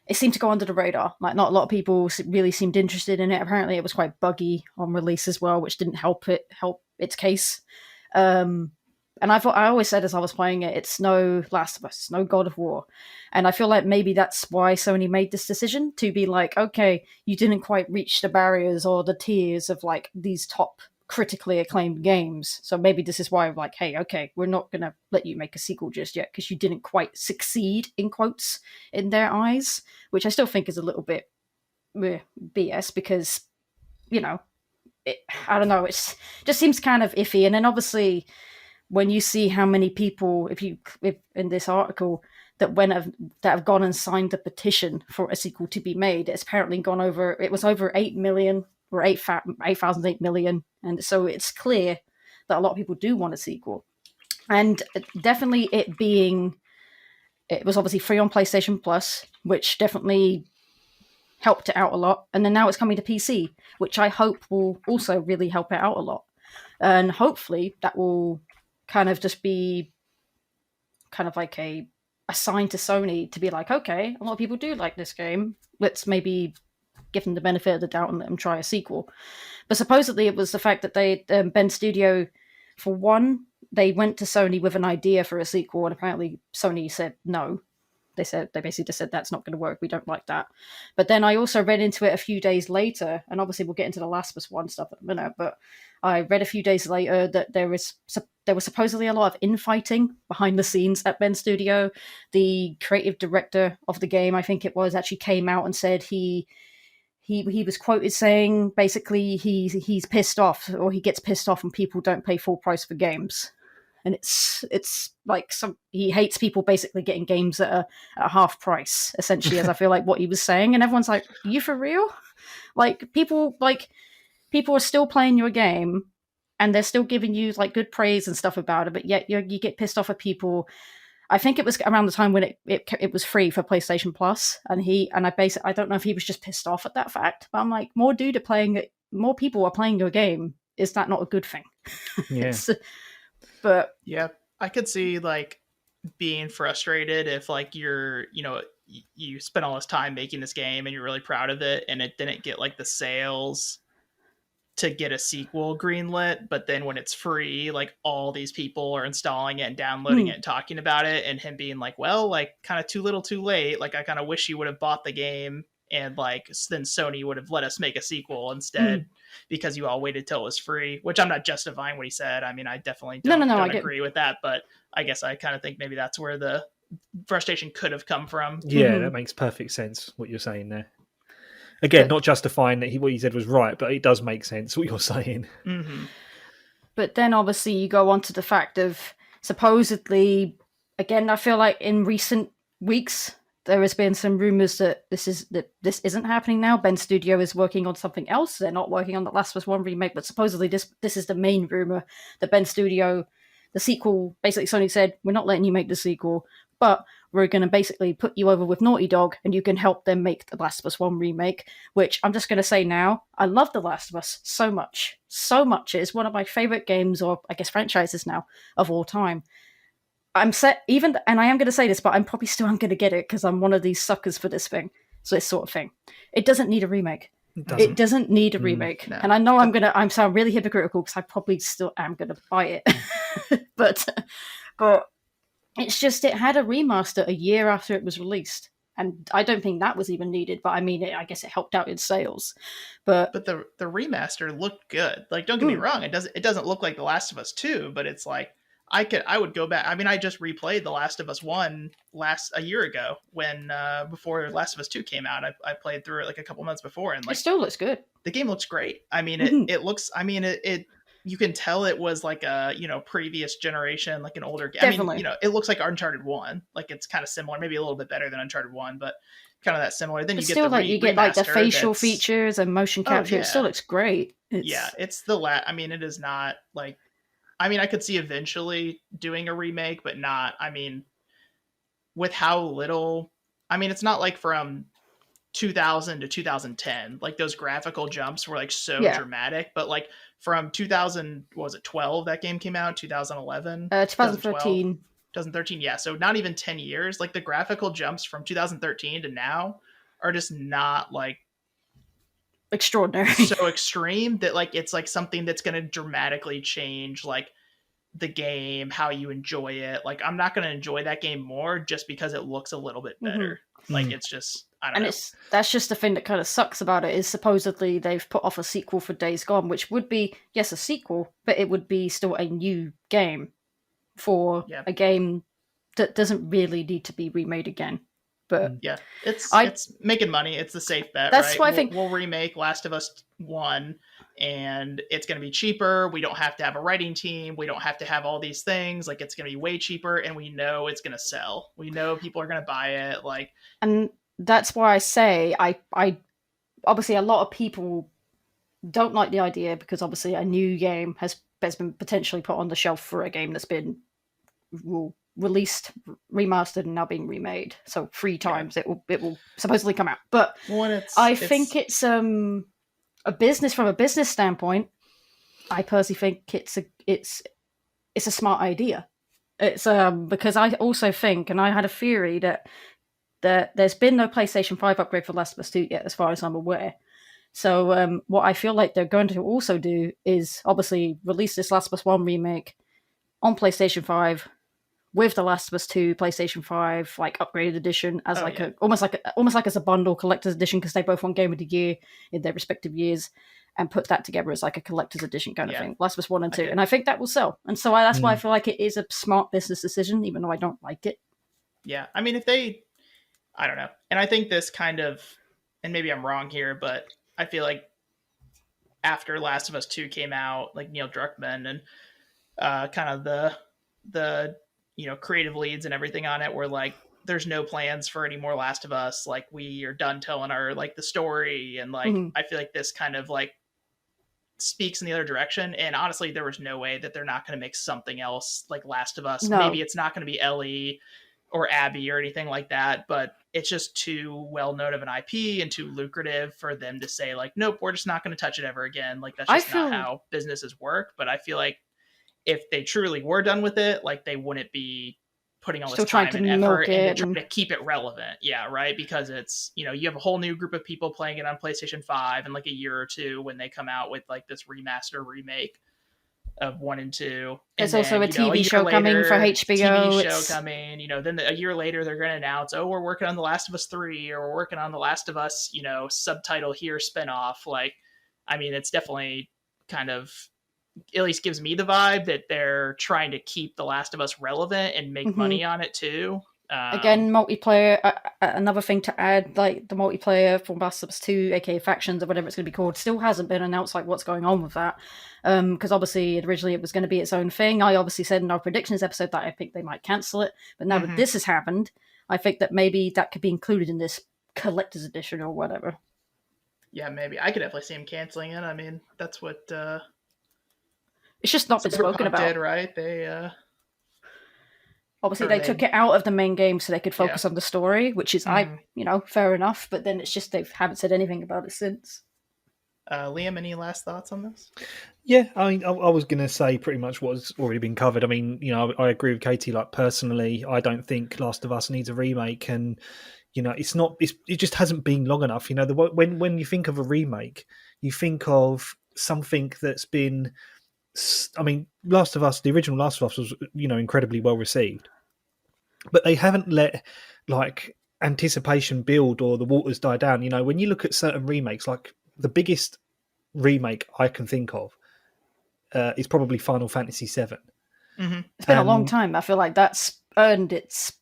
it seemed to go under the radar. Like, not a lot of people really seemed interested in it. Apparently it was quite buggy on release as well, which didn't help its case. And I always said as I was playing it, it's no Last of Us, it's no God of War. And I feel like maybe that's why Sony made this decision to be like, okay, you didn't quite reach the barriers or the tiers of like these top critically acclaimed games. So maybe this is why I'm like, hey, okay, we're not going to let you make a sequel just yet because you didn't quite succeed, in quotes, in their eyes, which I still think is a little bit BS because, I don't know, it just seems kind of iffy. And then obviously, when you see how many people, if in this article that have gone and signed the petition for a sequel to be made, it's apparently gone over. It was over 8 million or 8,008 million, and so it's clear that a lot of people do want a sequel. And definitely, it was obviously free on PlayStation Plus, which definitely helped it out a lot. And then now it's coming to PC, which I hope will also really help it out a lot. And hopefully that will kind of just be kind of like a sign to Sony to be like, okay, a lot of people do like this game. Let's maybe give them the benefit of the doubt and let them try a sequel. But supposedly it was the fact that they, Ben Studio, for one, they went to Sony with an idea for a sequel, and apparently Sony said no. They basically just said that's not going to work. We don't like that. But then I also read into it a few days later, and obviously we'll get into the Last of Us 1 stuff in a minute, but I read a few days later that there was supposedly a lot of infighting behind the scenes at Ben Studio. The creative director of the game, I think it was, actually came out and said he he was quoted saying basically he's pissed off, or he gets pissed off when people don't pay full price for games. And it's like he hates people basically getting games at a half price, essentially, as I feel like what he was saying. And everyone's like, you for real? Like people are still playing your game and they're still giving you like good praise and stuff about it, but yet you get pissed off at people. I think it was around the time when it was free for PlayStation Plus, and I don't know if he was just pissed off at that fact, but I'm like, more people are playing your game. Is that not a good thing?
Yeah.
But
yeah, I could see like being frustrated if like you spent all this time making this game and you're really proud of it, and it didn't get like the sales to get a sequel greenlit, but then when it's free, like all these people are installing it and downloading it and talking about it, and him being like, well, like kind of too little too late, like I kind of wish you would have bought the game, and like then Sony would have let us make a sequel instead because you all waited till it was free, which I'm not justifying what he said. I mean, I definitely don't agree with that, but I guess I kind of think maybe that's where the frustration could have come from.
Yeah, that makes perfect sense what you're saying there. Again, not justifying that what he said was right, but it does make sense what you're saying.
Mm-hmm.
But then obviously you go on to the fact of supposedly, again, I feel like in recent weeks there has been some rumors that this isn't happening now. Bend Studio is working on something else. They're not working on the Last of Us 1 remake, but supposedly this is the main rumor, that Bend Studio, the sequel, basically Sony said, we're not letting you make the sequel, but we're going to basically put you over with Naughty Dog and you can help them make the Last of Us 1 remake, which I'm just going to say now, I love The Last of Us so much. So much. It's one of my favorite games, or I guess franchises now, of all time. I'm set, and I am going to say this, but I'm probably still going to get it because I'm one of these suckers for this thing. So this sort of thing. It doesn't need a remake. It doesn't need a remake.
No.
And I know I'm sound really hypocritical because I probably still am going to buy it. but it's just, it had a remaster a year after it was released. And I don't think that was even needed, but I mean, I guess it helped out in sales. But
the remaster looked good. Like, don't get me wrong, it doesn't look like The Last of Us 2, but it's like, I would go back. I mean, I just replayed The Last of Us 1 a year ago when before Last of Us 2 came out. I played through it like a couple months before, and like
it still looks good.
The game looks great. I mean, it looks. I mean, it you can tell it was like a previous generation, like an older game.
Definitely.
I mean, it looks like Uncharted 1. Like it's kind of similar, maybe a little bit better than Uncharted 1, but kind of that similar. Then
it's
you
still
get
you get like the facial features and motion capture. It still looks great.
It's the I mean, it is not like. I mean, I could see eventually doing a remake, but not, I mean, with how little, I mean, it's not like from 2000 to 2010, like those graphical jumps were like so dramatic, but like from 2000, what was it, 12 that game came out, 2011?
2013.
2013, yeah. So not even 10 years. Like the graphical jumps from 2013 to now are just not like
extraordinary,
so extreme that like it's like something that's going to dramatically change like the game, how you enjoy it. Like I'm not going to enjoy that game more just because it looks a little bit better. Like it's just, I don't know.
That's just the thing that kind of sucks about it, is supposedly they've put off a sequel for Days Gone, which would be, yes, a sequel, but it would be still a new game for a game that doesn't really need to be remade again. But
yeah, it's making money. It's the safe bet.
That's
right?
why I think
we'll remake Last of Us 1, and it's going to be cheaper. We don't have to have a writing team. We don't have to have all these things. Like it's going to be way cheaper, and we know it's going to sell. We know people are going to buy it. Like,
and that's why I say I obviously a lot of people don't like the idea, because obviously a new game has been potentially put on the shelf for a game that's been released, remastered, and now being remade. So 3 times it will supposedly come out. But I think it's a business, from a business standpoint. I personally think it's a smart idea. It's because I also think, and I had a theory that there's been no PlayStation 5 upgrade for Last of Us 2 yet, as far as I'm aware. So what I feel like they're going to also do is obviously release this Last of Us 1 remake on PlayStation 5 with the Last of Us 2 PlayStation 5 like upgraded edition as almost like as a bundle collector's edition, because they both won Game of the Year in their respective years, and put that together as like a collector's edition kind of thing. Last of Us 1 and 2. And I think that will sell. And so that's why I feel like it is a smart business decision, even though I don't like it.
Yeah. I mean, I don't know. And I think this kind of and maybe I'm wrong here, but I feel like after Last of Us 2 came out, like Neil Druckmann and kind of the creative leads and everything on it were like, there's no plans for any more Last of Us. Like, we are done telling our like the story, and like I feel like this kind of like speaks in the other direction. And honestly, there was no way that they're not going to make something else like Last of Us.
No.
Maybe it's not going to be Ellie or Abby or anything like that, but it's just too well known of an IP and too lucrative for them to say like, nope, we're just not going to touch it ever again. Like, that's just not how businesses work. But I feel like if they truly were done with it, like, they wouldn't be putting all this time and effort into trying to keep it relevant. Yeah, right. Because it's, you have a whole new group of people playing it on PlayStation 5 in like a year or two when they come out with like this remaster remake of 1 and 2.
There's also a TV show coming for HBO.
TV show coming, then a year later they're going to announce, oh, we're working on The Last of Us 3, or we're working on The Last of Us, subtitle here spinoff. Like, I mean, it's definitely kind of, at least gives me the vibe that they're trying to keep The Last of Us relevant and make money on it too.
Again, multiplayer, another thing to add, like the multiplayer for Last of Us 2, aka Factions or whatever it's going to be called, still hasn't been announced, like what's going on with that. Because obviously originally it was going to be its own thing. I obviously said in our predictions episode that I think they might cancel it, but now that this has happened, I think that maybe that could be included in this collector's edition or whatever.
Yeah, maybe. I could definitely see him canceling it. I mean, that's what...
it's just not been spoken about.
Did, right? They...
Obviously, they took it out of the main game so they could focus on the story, which is, fair enough. But then it's just they haven't said anything about it since.
Liam, any last thoughts on this?
Yeah, I mean, I was going to say pretty much what's already been covered. I mean, I agree with Katie. Like, personally, I don't think Last of Us needs a remake, and it just hasn't been long enough. When you think of a remake, you think of something that's been. I mean, Last of Us, the original Last of Us was, incredibly well received, but they haven't let like anticipation build or the waters die down. When you look at certain remakes, like the biggest remake I can think of is probably Final Fantasy VII.
It's been a long time. I feel like that's earned its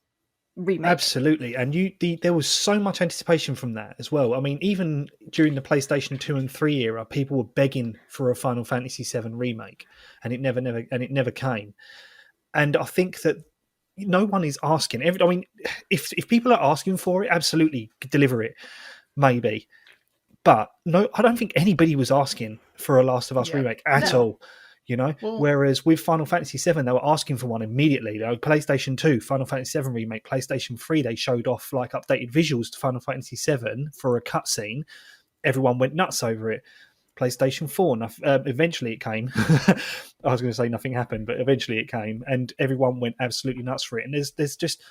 remake.
Absolutely, and there was so much anticipation from that as well. I mean, even during the PlayStation 2 and 3 era, people were begging for a Final Fantasy VII remake, and it never came. And I think that no one is asking. I mean, if people are asking for it, absolutely deliver it, maybe. But no, I don't think anybody was asking for a Last of Us remake at all. Whereas with Final Fantasy VII, they were asking for one immediately. PlayStation 2, Final Fantasy VII remake, PlayStation 3, they showed off like updated visuals to Final Fantasy VII for a cutscene. Everyone went nuts over it. PlayStation 4, eventually it came. I was going to say nothing happened, but eventually it came, and everyone went absolutely nuts for it. And there's just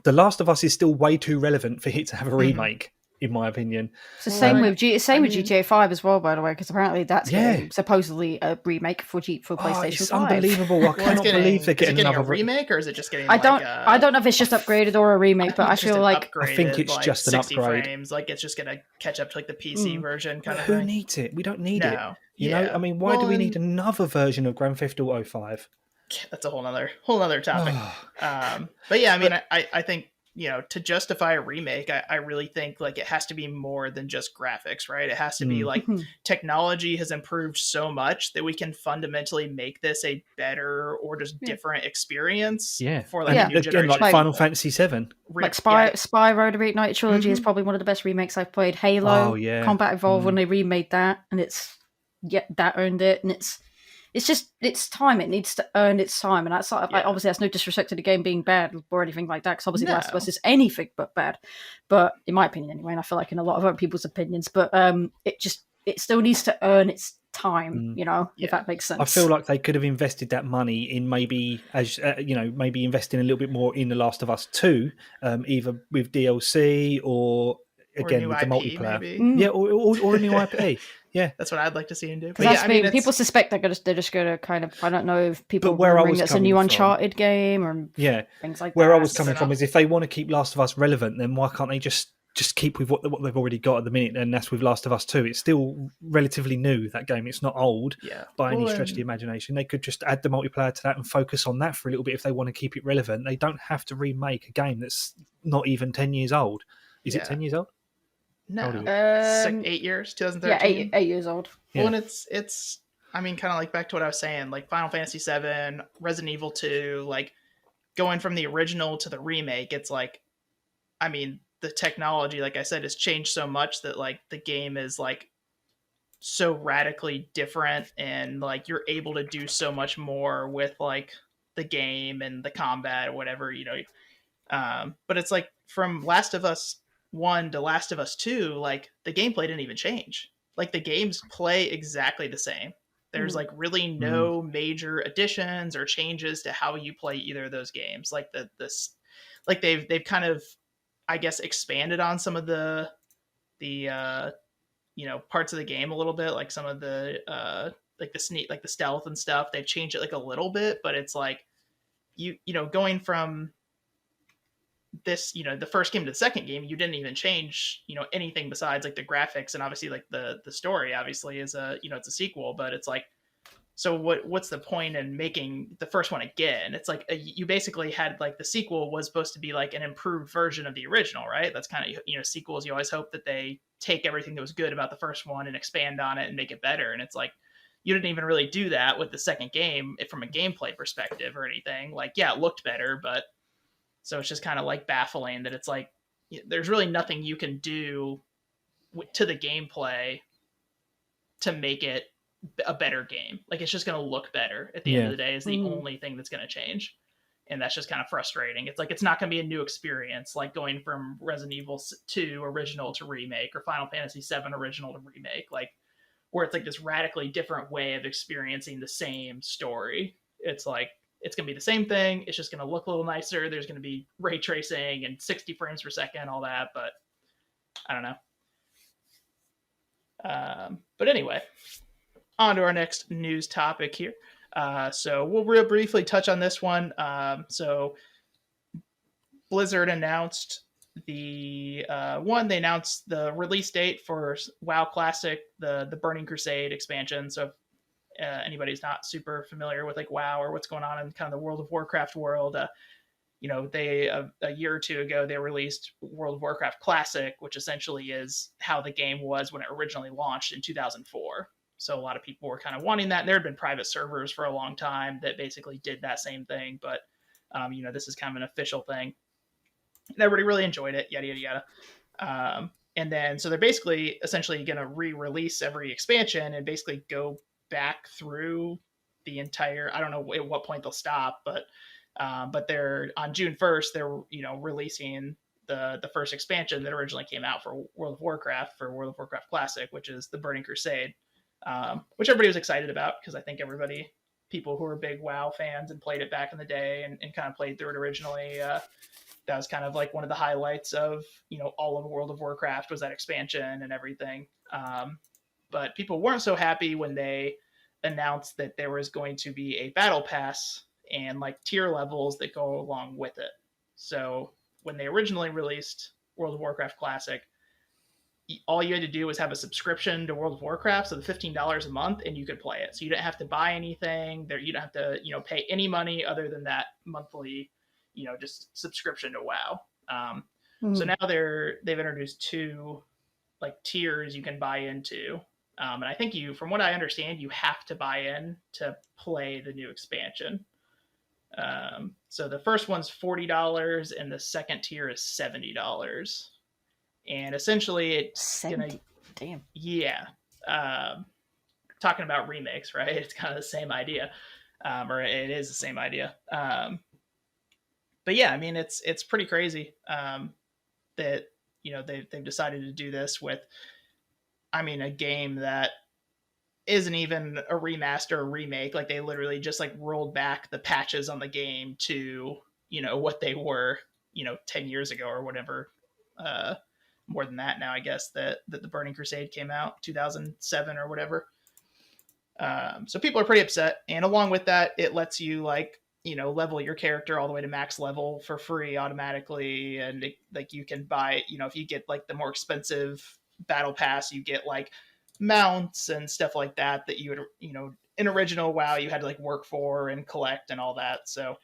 The Last of Us is still way too relevant for it to have a remake. In my opinion,
it's the same with GTA 5 as well, by the way, because apparently that's supposedly a remake for PlayStation 5.
It's unbelievable! I cannot believe they're getting another
remake, or is it just getting?
I don't know if it's just upgraded or a remake, but I feel like
I think it's just an upgrade.
Frames, like it's just gonna catch up to like the PC version kind of
thing.
Who
needs it? We don't need it. I mean, why do we need another version of Grand Theft Auto 5?
That's a whole nother topic. But yeah, I mean, I think. To justify a remake, I really think like it has to be more than just graphics, right? It has to be like technology has improved so much that we can fundamentally make this a better or just different experience for like a new generation.
Like Final Fantasy VII.
Like Spyro the Reignited Trilogy is probably one of the best remakes I've played. Halo, Combat Evolved when they remade that, and that earned it, and it's time. It needs to earn its time, and that's obviously that's no disrespect to the game being bad or anything like that. Because obviously, Last of Us is anything but bad. But in my opinion, anyway, and I feel like in a lot of other people's opinions, but it still needs to earn its time. If that makes sense.
I feel like they could have invested that money in maybe maybe investing a little bit more in The Last of Us 2, either with DLC or again with the multiplayer. Yeah, or a new IP. Yeah,
that's what I'd like to see him do.
But people suspect they're just going to kind of. I don't know if people bring that's a new Uncharted game or things like that.
Where I was coming from is if they want to keep Last of Us relevant, then why can't they just keep with what they've already got at the minute? And that's with Last of Us 2. It's still relatively new, that game. It's not old by any stretch of the imagination. They could just add the multiplayer to that and focus on that for a little bit if they want to keep it relevant. They don't have to remake a game that's not even 10 years old. Is it 10 years old? How old
No,
are you?
8 years,
Yeah,
2013.
8 years old.
Well,
Yeah.
and it's I mean, kind of like back to what I was saying, like Final Fantasy VII, Resident Evil 2, like going from the original to the remake. It's like, I mean, the technology, like I said, has changed so much that like the game is like so radically different, and like you're able to do so much more with like the game and the combat or whatever, you know. But it's like from Last of Us 1 to Last of Us 2, like the gameplay didn't even change. Like the games play exactly the same. There's like really no major additions or changes to how you play either of those games. Like like they've kind of, I guess, expanded on some of the you know, parts of the game a little bit, like some of the like the sneak, like the stealth and stuff. They've changed it like a little bit, but it's like you know, going from this, you know, the first game to the second game, you didn't even change, you know, anything besides like the graphics, and obviously like the story obviously is a, you know, it's a sequel, but it's like, so what's the point in making the first one again? It's like you basically had like the sequel was supposed to be like an improved version of the original, right? That's kind of, you know, sequels, you always hope that they take everything that was good about the first one and expand on it and make it better. And it's like you didn't even really do that with the second game from a gameplay perspective or anything. Like, yeah, it looked better, but so it's just kind of like baffling that it's like there's really nothing you can do to the gameplay to make it a better game. Like it's just going to look better at the end of the day is the only thing that's going to change. And that's just kind of frustrating. It's like it's not going to be a new experience, like going from Resident Evil 2 original to remake or Final Fantasy 7 original to remake, like where it's like this radically different way of experiencing the same story. It's like it's going to be the same thing. It's just going to look a little nicer. There's going to be ray tracing and 60 frames per second, all that. But I don't know. But anyway, on to our next news topic here. So we'll real briefly touch on this one. So Blizzard announced they announced the release date for WoW Classic, the Burning Crusade expansion. So anybody's not super familiar with like WoW or what's going on in kind of the World of Warcraft world, you know, they a year or two ago they released World of Warcraft Classic, which essentially is how the game was when it originally launched in 2004. So a lot of people were kind of wanting that. And there had been private servers for a long time that basically did that same thing, but you know, this is kind of an official thing. And everybody really enjoyed it, yada yada yada. And then so they're basically essentially going to re-release every expansion and basically go back through the entire, I don't know at what point they'll stop, but they're on June 1st they're, you know, releasing the first expansion that originally came out for World of Warcraft Classic, which is the Burning Crusade, which everybody was excited about because I think people who are big WoW fans and played it back in the day and kind of played through it originally, that was kind of like one of the highlights of, you know, all of World of Warcraft was that expansion and everything. But people weren't so happy when they announced that there was going to be a battle pass and like tier levels that go along with it. So when they originally released World of Warcraft Classic, all you had to do was have a subscription to World of Warcraft, so the $15 a month, and you could play it. So you didn't have to buy anything there. You don't have to, you know, pay any money other than that monthly, you know, just subscription to WoW. So now they've introduced two like tiers you can buy into. And I think from what I understand, you have to buy in to play the new expansion. So the first one's $40 and the second tier is $70. And essentially it's gonna,
damn,
yeah. Talking about remakes, right? It's kind of the same idea, or it is the same idea. But yeah, I mean, it's pretty crazy that, you know, they've decided to do this with, I mean, a game that isn't even a remaster or remake. Like they literally just like rolled back the patches on the game to, you know, what they were, you know, 10 years ago or whatever. More than that now, I guess, that the Burning Crusade came out 2007 or whatever. So people are pretty upset. And along with that, it lets you like, you know, level your character all the way to max level for free automatically. And like you can buy, you know, if you get like the more expensive battle pass, you get like mounts and stuff like that you would, you know, in original WoW you had to like work for and collect and all that. So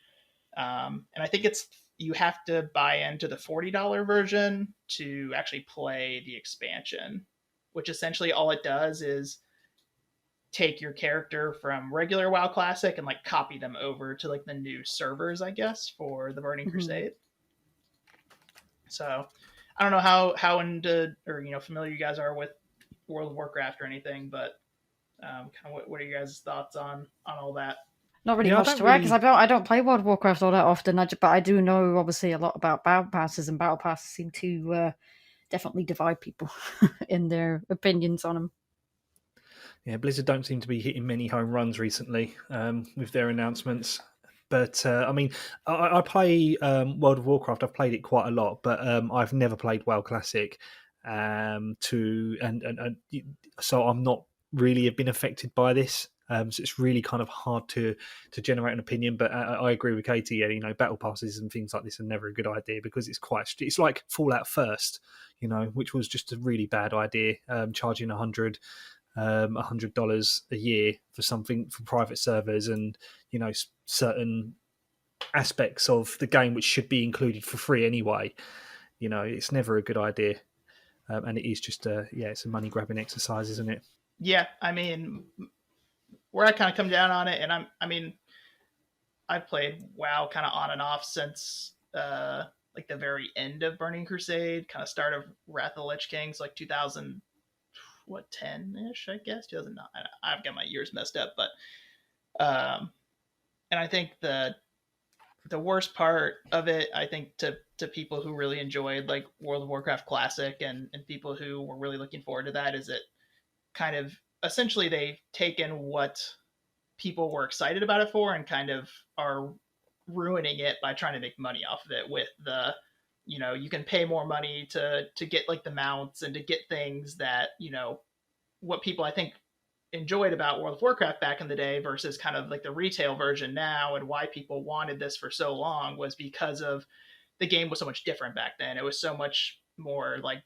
and I think it's you have to buy into the $40 version to actually play the expansion, which essentially all it does is take your character from regular WoW Classic and like copy them over to like the new servers, I guess, for the Burning Crusade. So I don't know how into or familiar you guys are with World of Warcraft or anything, but kind of what are you guys' thoughts on all that?
Not really much to add because I don't play World of Warcraft all that often. But I do know obviously a lot about battle passes, and battle passes seem to definitely divide people in their opinions on them.
Yeah, Blizzard don't seem to be hitting many home runs recently with their announcements. But I mean, I play World of Warcraft. I've played it quite a lot, but I've never played WoW Classic. So I'm not really been affected by this. So it's really kind of hard to generate an opinion. But I agree with Katie. Yeah, battle passes and things like this are never a good idea because it's like Fallout First, which was just a really bad idea. Charging $100 a year for something for private servers and certain aspects of the game which should be included for free anyway. It's never a good idea, and it is just it's a money grabbing exercise, isn't it?
Yeah, I mean, where I kind of come down on it, and I've played WoW kind of on and off since like the very end of Burning Crusade, kind of start of Wrath of the Lich Kings, like 2010-ish, I guess, 2009. I've got my years messed up, but and I think the worst part of it, I think to people who really enjoyed like World of Warcraft Classic and people who were really looking forward to that, is it kind of essentially they've taken what people were excited about it for and kind of are ruining it by trying to make money off of it with the you can pay more money to get like the mounts and to get things that what people I think enjoyed about World of Warcraft back in the day versus kind of like the retail version now, and why people wanted this for so long was because of the game was so much different back then. It was so much more like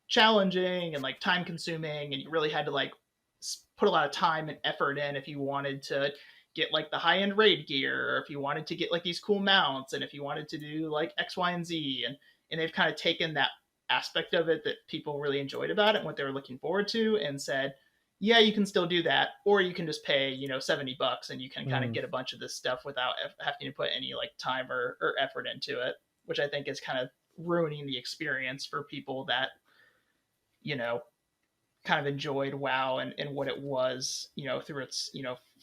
challenging and like time consuming, and you really had to like put a lot of time and effort in if you wanted to get like the high end raid gear, or if you wanted to get like these cool mounts, and if you wanted to do like X, Y, and Z, and they've kind of taken that aspect of it that people really enjoyed about it and what they were looking forward to and said, yeah, you can still do that, or you can just pay $70 and you can kind of get a bunch of this stuff without having to put any like time or effort into it, which I think is kind of ruining the experience for people that kind of enjoyed WoW and what it was through its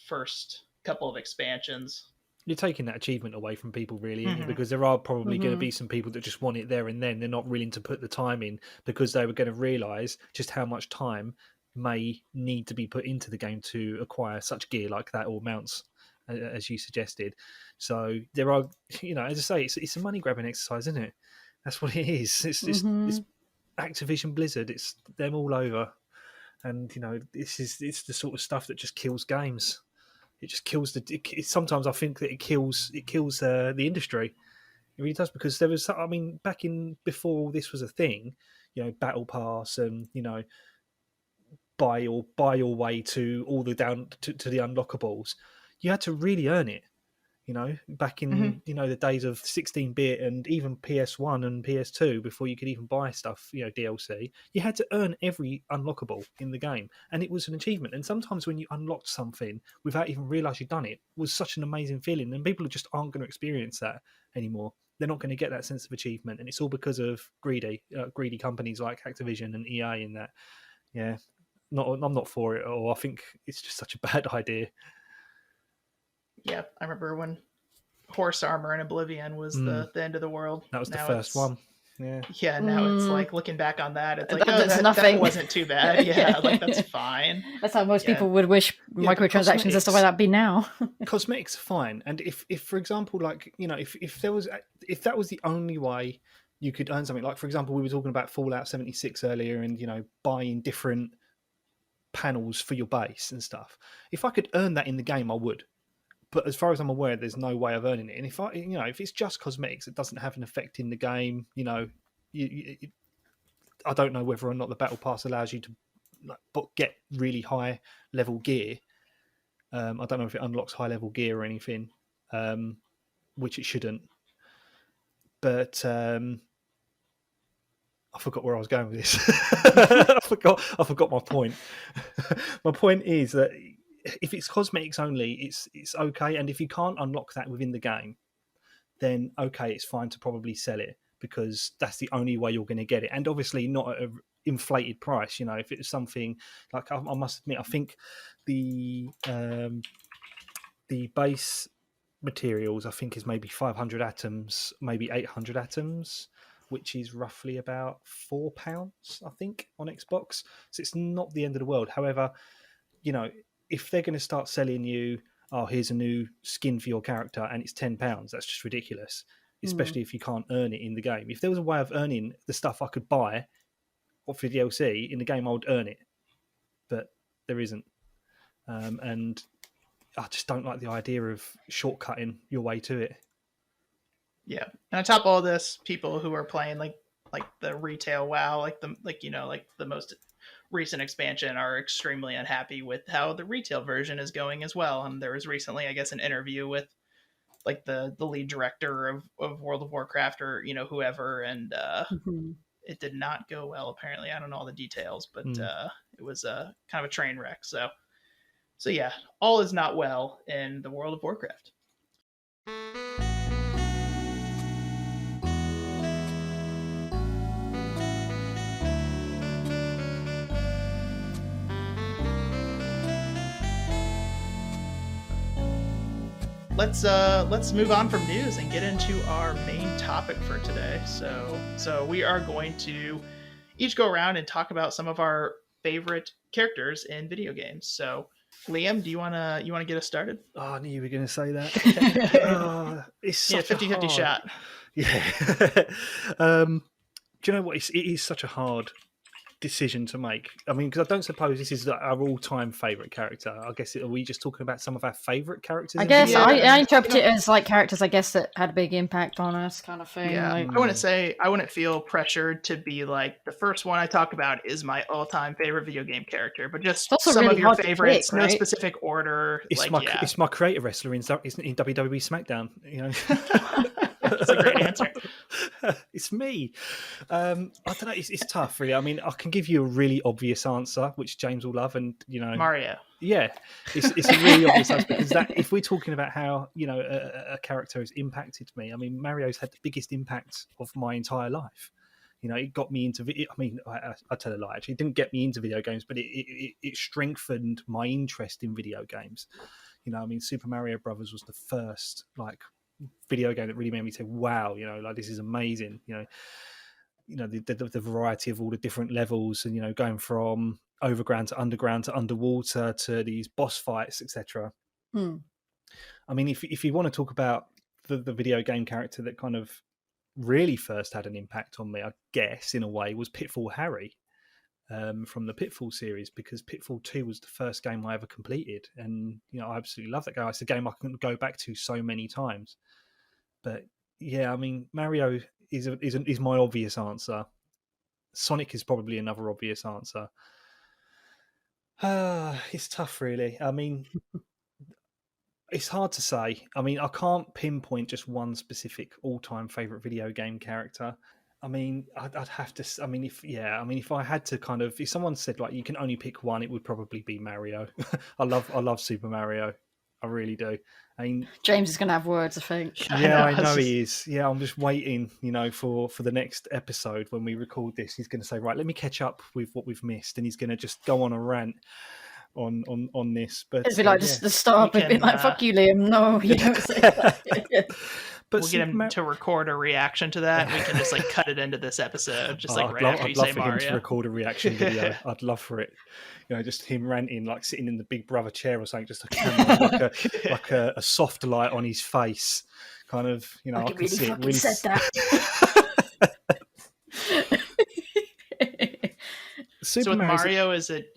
first couple of expansions.
You're taking that achievement away from people, really, aren't you? Because there are probably going to be some people that just want it there and then. They're not willing to put the time in because they were going to realise just how much time may need to be put into the game to acquire such gear like that, or mounts, as you suggested. So there are, as I say, it's a money grabbing exercise, isn't it? That's what it is. It's Activision Blizzard. It's them all over, and it's the sort of stuff that just kills games. It just kills sometimes I think that it kills the industry. It really does, because there was, back in before this was a thing, Battle Pass and buy your way to all the down to the unlockables. You had to really earn it. Back in the days of 16-bit and even PS1 and PS2, before you could even buy stuff, DLC, you had to earn every unlockable in the game, and it was an achievement. And sometimes when you unlocked something without even realising you'd done it, was such an amazing feeling. And people just aren't going to experience that anymore. They're not going to get that sense of achievement, and it's all because of greedy companies like Activision and EA. And that, yeah, I'm not for it, or I think it's just such a bad idea.
Yeah, I remember when Horse Armor in Oblivion was the end of the world.
That was the first one. Yeah.
Yeah, now it's like looking back on that, it's like, that wasn't too bad. Yeah, like that's fine.
That's how most people would wish microtransactions and stuff like that be now.
Cosmetics are fine. And if for example, like, if that was the only way you could earn something, like for example, we were talking about Fallout 76 earlier and, buying different panels for your base and stuff. If I could earn that in the game, I would. But as far as I'm aware, there's no way of earning it. And if it's just cosmetics, it doesn't have an effect in the game. I don't know whether or not the Battle Pass allows you to get really high level gear. I don't know if it unlocks high level gear or anything, which it shouldn't. but I forgot where I was going with this. I forgot my point. My point is that if it's cosmetics only, it's okay, and if you can't unlock that within the game, then okay, it's fine to probably sell it, because that's the only way you're going to get it, and obviously not at an inflated price. You know, if it's something like, I must admit, I think the base materials, I think, is maybe 500 atoms, maybe 800 atoms, which is roughly about £4, I think, on Xbox. So it's not the end of the world. However, you know, if they're going to start selling you, oh, here's a new skin for your character and it's £10, that's just ridiculous, especially if you can't earn it in the game. If there was a way of earning the stuff I could buy or for DLC in the game, I would earn it, but there isn't. And I just don't like the idea of shortcutting your way to it.
Yeah, and on top of all this, people who are playing like the retail WoW, like the most recent expansion, are extremely unhappy with how the retail version is going as well. And there was recently, I guess, an interview with like the lead director of World of Warcraft, or whoever, and it did not go well. Apparently, I don't know all the details, but it was kind of a train wreck. So yeah, all is not well in the World of Warcraft. Let's move on from news and get into our main topic for today. So we are going to each go around and talk about some of our favorite characters in video games. So Liam, do you wanna get us started?
Oh, I knew you were going to say that. It's such
50-50 shot.
Yeah. Do you know what? It is such a hard decision to make. I mean, because I don't suppose this is our all-time favourite character. I guess, are we just talking about some of our favourite characters?
I guess I interpret it as like characters, I guess, that had a big impact on us, kind of thing.
Yeah,
like...
I wouldn't feel pressured to be like, the first one I talk about is my all-time favorite video game character, but just some
really
of your favorites,
pick, right?
no specific order.
It's my creative wrestler in WWE SmackDown. You know.
That's a great answer.
It's me. I don't know. It's tough, really. I mean, I can give you a really obvious answer, which James will love, and
Mario.
Yeah, it's a really obvious answer, because if we're talking about how a character has impacted me, I mean, Mario's had the biggest impact of my entire life. It got me into video. I mean, I tell a lie. Actually, it didn't get me into video games, but it strengthened my interest in video games. I mean, Super Mario Brothers was the first video game that really made me say, wow, this is amazing. The variety of all the different levels, and going from overground to underwater to these boss fights, etc. I mean, if you want to talk about the video game character that kind of really first had an impact on me, I guess in a way, was Pitfall Harry from the Pitfall series, because Pitfall 2 was the first game I ever completed, and I absolutely love that game. It's a game I can go back to so many times. But yeah, I mean, Mario is my obvious answer. Sonic is probably another obvious answer. It's tough, really. I mean, it's hard to say. I mean, I can't pinpoint just one specific all-time favorite video game character. I mean, I'd have to. I mean, if I had to kind of, if someone said you can only pick one, it would probably be Mario. I love Super Mario. I really do. I mean,
James is going to have words, I think.
Yeah, I know he is. Yeah, I'm just waiting, for the next episode when we record this. He's going to say, right, let me catch up with what we've missed, and he's going to just go on a rant on this. But
it'd be like just the start of it, fuck you, Liam. No, you don't say that.
But we'll get him to record a reaction to that. And we can just cut it into this episode, just after you say Mario. I'd love for him
to record a reaction video. I'd love for it. Just him ranting, sitting in the Big Brother chair or something, just a camera, like a soft light on his face, kind of. I can
really
see it.
Really said that.
So with Mario, is it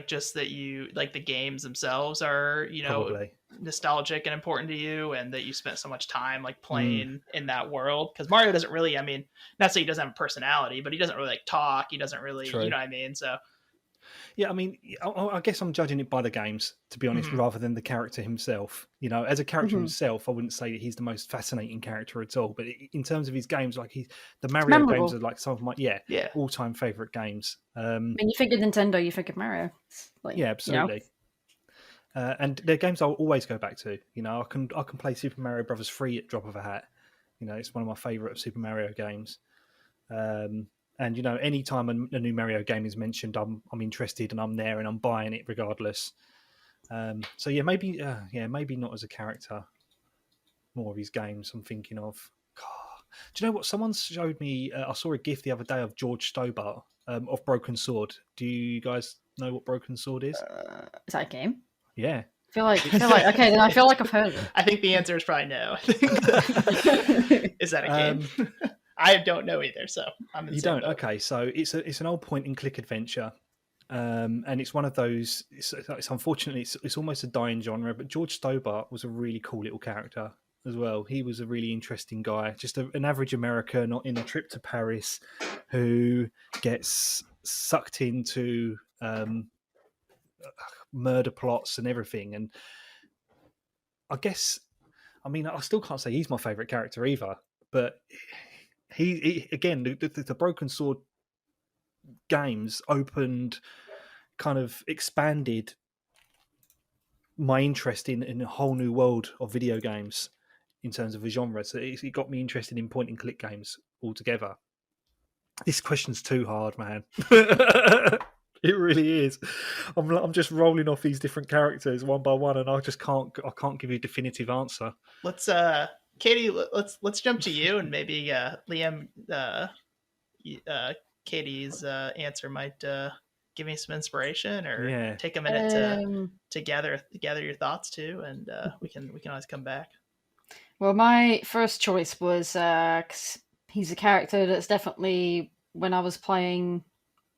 just that you the games themselves are
probably
nostalgic and important to you, and that you spent so much time playing in that world? Because Mario doesn't really, I mean, not say he doesn't have a personality, but he doesn't really talk. He doesn't really,
True.
You know what I mean? So
Yeah, I mean, I guess I'm judging it by the games, to be honest,
Mhm.
rather than the character himself. You know, as a character
Mhm.
himself, I wouldn't say that he's the most fascinating character at all. But in terms of his games, like the
It's
Mario games
memorable.
are like some of my
Yeah.
all-time favorite games.
I mean, you think of Nintendo, you think of Mario. It's like,
Yeah,
you know.
absolutely. And they're games I'll always go back to. You know, I can play Super Mario Brothers 3 at drop of a hat. You know, it's one of my favorite Super Mario games. And you know, anytime a new Mario game is mentioned, I'm interested and I'm there and I'm buying it regardless. So yeah, maybe not as a character, more of his games. I'm thinking of. God. Do you know what? Someone showed me. I saw a GIF the other day of George Stobart of Broken Sword. Do you guys know what Broken Sword is?
Is that a game?
Yeah.
I feel like okay, then I feel like I've heard of it.
I think the answer is probably no. Is that a game? I don't know either, so I'm in the
You
same
don't?
boat.
Okay, so it's an old point and click adventure, and it's one of those. It's unfortunately it's almost a dying genre. But George Stobart was a really cool little character as well. He was a really interesting guy, just an average American in a trip to Paris, who gets sucked into murder plots and everything. And I guess, I mean, I still can't say he's my favorite character either, but. He again, the Broken Sword games opened, kind of expanded my interest in a whole new world of video games in terms of a genre. So it got me interested in point and click games altogether. This question's too hard, man. It really is. I'm just rolling off these different characters one by one, and I can't give you a definitive answer.
Let's Katie, let's jump to you, and maybe Liam, Katie's answer might give me some inspiration, or take a minute to gather your thoughts too, and we can always come back.
Well, my first choice was 'cause he's a character that's definitely when I was playing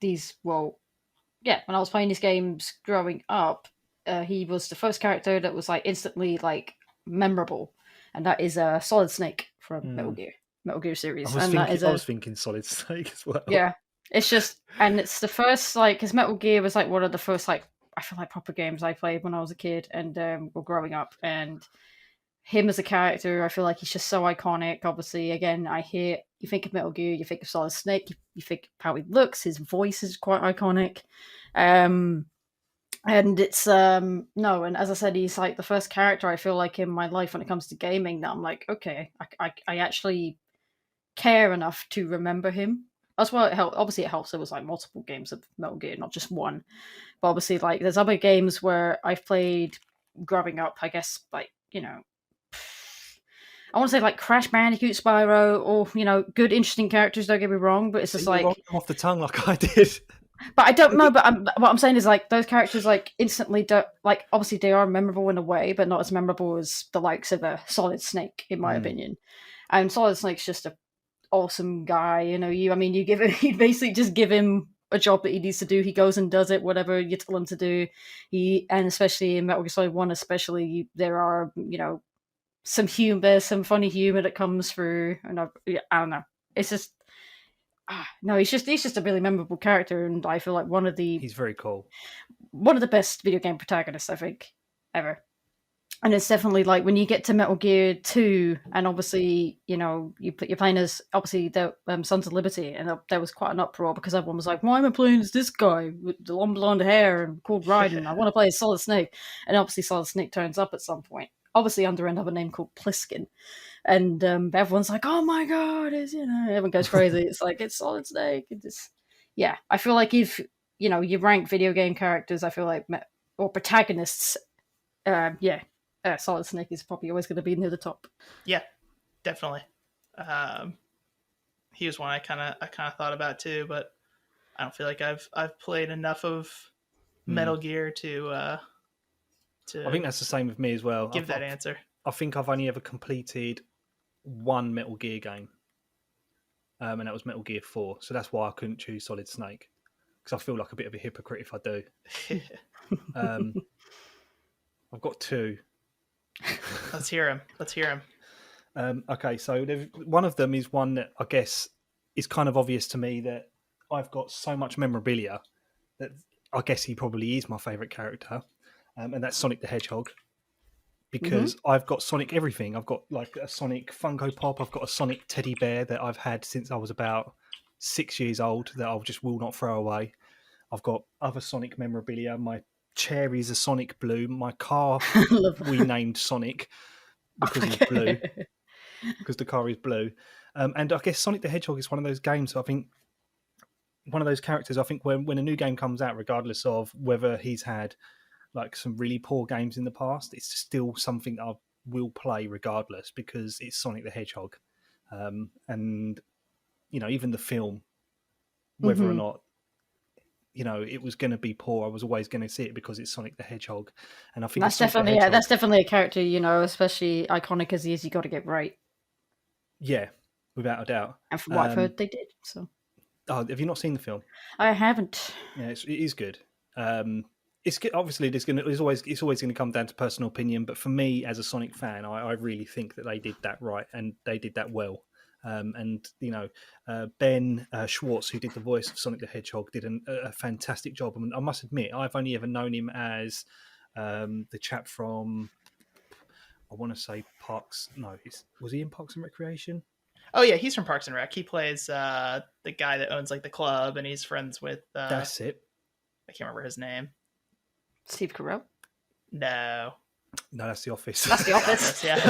these. Well, yeah, when I was playing these games growing up, he was the first character that was like instantly like memorable, and that is Solid Snake from Metal Gear series.
I was thinking Solid Snake as well.
Yeah, it's just, and it's the first like because Metal Gear was like one of the first like I feel like proper games I played when I was a kid and or growing up, and him as a character, I feel like he's just so iconic. Obviously, again, you think of Metal Gear, you think of Solid Snake, you think of how he looks, his voice is quite iconic. And it's no, and as I said, he's like the first character I feel like in my life when it comes to gaming that I'm like, okay, I actually care enough to remember him. That's why it helped. Obviously, it helps. There was like multiple games of Metal Gear, not just one. But obviously, like there's other games where I've played growing up. I guess like I want to say like Crash Bandicoot, Spyro, or good, interesting characters. Don't get me wrong, but it's just like
off the tongue like I did.
But I don't know. But what I'm saying is like those characters like instantly don't like. Obviously, they are memorable in a way, but not as memorable as the likes of a Solid Snake, in my opinion. And Solid Snake's just a awesome guy. You give him, you basically just give him a job that he needs to do. He goes and does it, whatever you tell him to do. And especially in Metal Gear Solid 1, there are some humor, some funny humor that comes through, and I don't know. It's just no, he's just a really memorable character, and I feel like
he's very cool,
one of the best video game protagonists I think ever. And it's definitely like when you get to Metal Gear 2, and obviously you're playing as obviously the Sons of Liberty, and there was quite an uproar because everyone was like, "Why am I playing as this guy with the long blonde hair and called Raiden? I want to play as Solid Snake." And obviously Solid Snake turns up at some point, obviously under another name called Pliskin, and everyone's like, "Oh my god!" Everyone goes crazy. It's like it's Solid Snake. I feel like if you rank video game characters, I feel like or protagonists, Solid Snake is probably always going to be near the top.
Yeah, definitely. He was one I kind of thought about too, but I don't feel like I've played enough of Metal Gear to.
I think that's the same with me as well.
Give that answer.
I think I've only ever completed one Metal Gear game, and that was Metal Gear 4. So that's why I couldn't choose Solid Snake, because I feel like a bit of a hypocrite if I do. I've got two.
Let's hear him.
Okay, so one of them is one that I guess is kind of obvious to me that I've got so much memorabilia that I guess he probably is my favourite character, and that's Sonic the Hedgehog. Because I've got Sonic everything. I've got like a Sonic Funko Pop. I've got a Sonic teddy bear that I've had since I was about 6 years old that I just will not throw away. I've got other Sonic memorabilia. My chair is a Sonic blue. My car we named Sonic because he's blue. Because the car is blue. And I guess Sonic the Hedgehog is one of those games. I think one of those characters. I think when a new game comes out, regardless of whether he's had like some really poor games in the past, it's still something I will play regardless because it's Sonic the Hedgehog. And, you know, even the film, whether or not, you know, it was going to be poor, I was always going to see it because it's Sonic the Hedgehog. And I think
that's definitely, that's definitely a character, you know, especially iconic as he is, you got to get right. Yeah,
without a doubt.
And from what I've heard, they did. So.
Oh, have you not seen the film?
I haven't.
Yeah, it is good. It's obviously it's always going to come down to personal opinion, but for me as a Sonic fan, I really think that they did that right and they did that well. And you know, Ben Schwartz, who did the voice of Sonic the Hedgehog, did a fantastic job. I mean, I must admit, I've only ever known him as the chap from, I want to say Parks. No, was he in Parks and Recreation?
Oh yeah, he's from Parks and Rec. He plays the guy that owns like the club, and he's friends with.
That's it.
I can't remember his name.
Steve Carell?
No,
that's The Office.
That's The Office.
Yeah,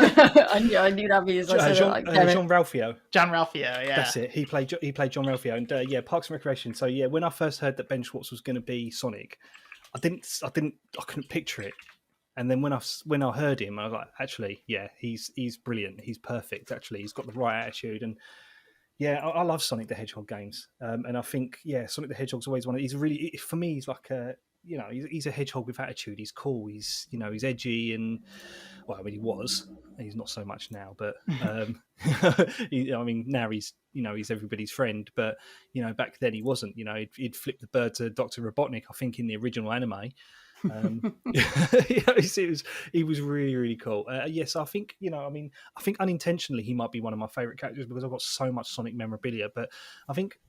I knew that because I said
John Ralphio.
John Ralphio, yeah,
that's it. He played John Ralphio, and yeah, Parks and Recreation. So yeah, when I first heard that Ben Schwartz was going to be Sonic, I couldn't picture it. And then when I heard him, I was like, actually, yeah, he's brilliant. He's perfect. Actually, he's got the right attitude, and yeah, I love Sonic the Hedgehog games. And I think Sonic the Hedgehog's always one. He's really, for me, he's like a. You know, he's a hedgehog with attitude. He's cool. He's edgy and well, I mean, he was. He's not so much now, but now he's everybody's friend. But you know, back then he wasn't. You know, he'd flip the bird to Dr. Robotnik. I think in the original anime. He was really, really cool. Yes, I think I think unintentionally he might be one of my favorite characters because I've got so much Sonic memorabilia. But I think.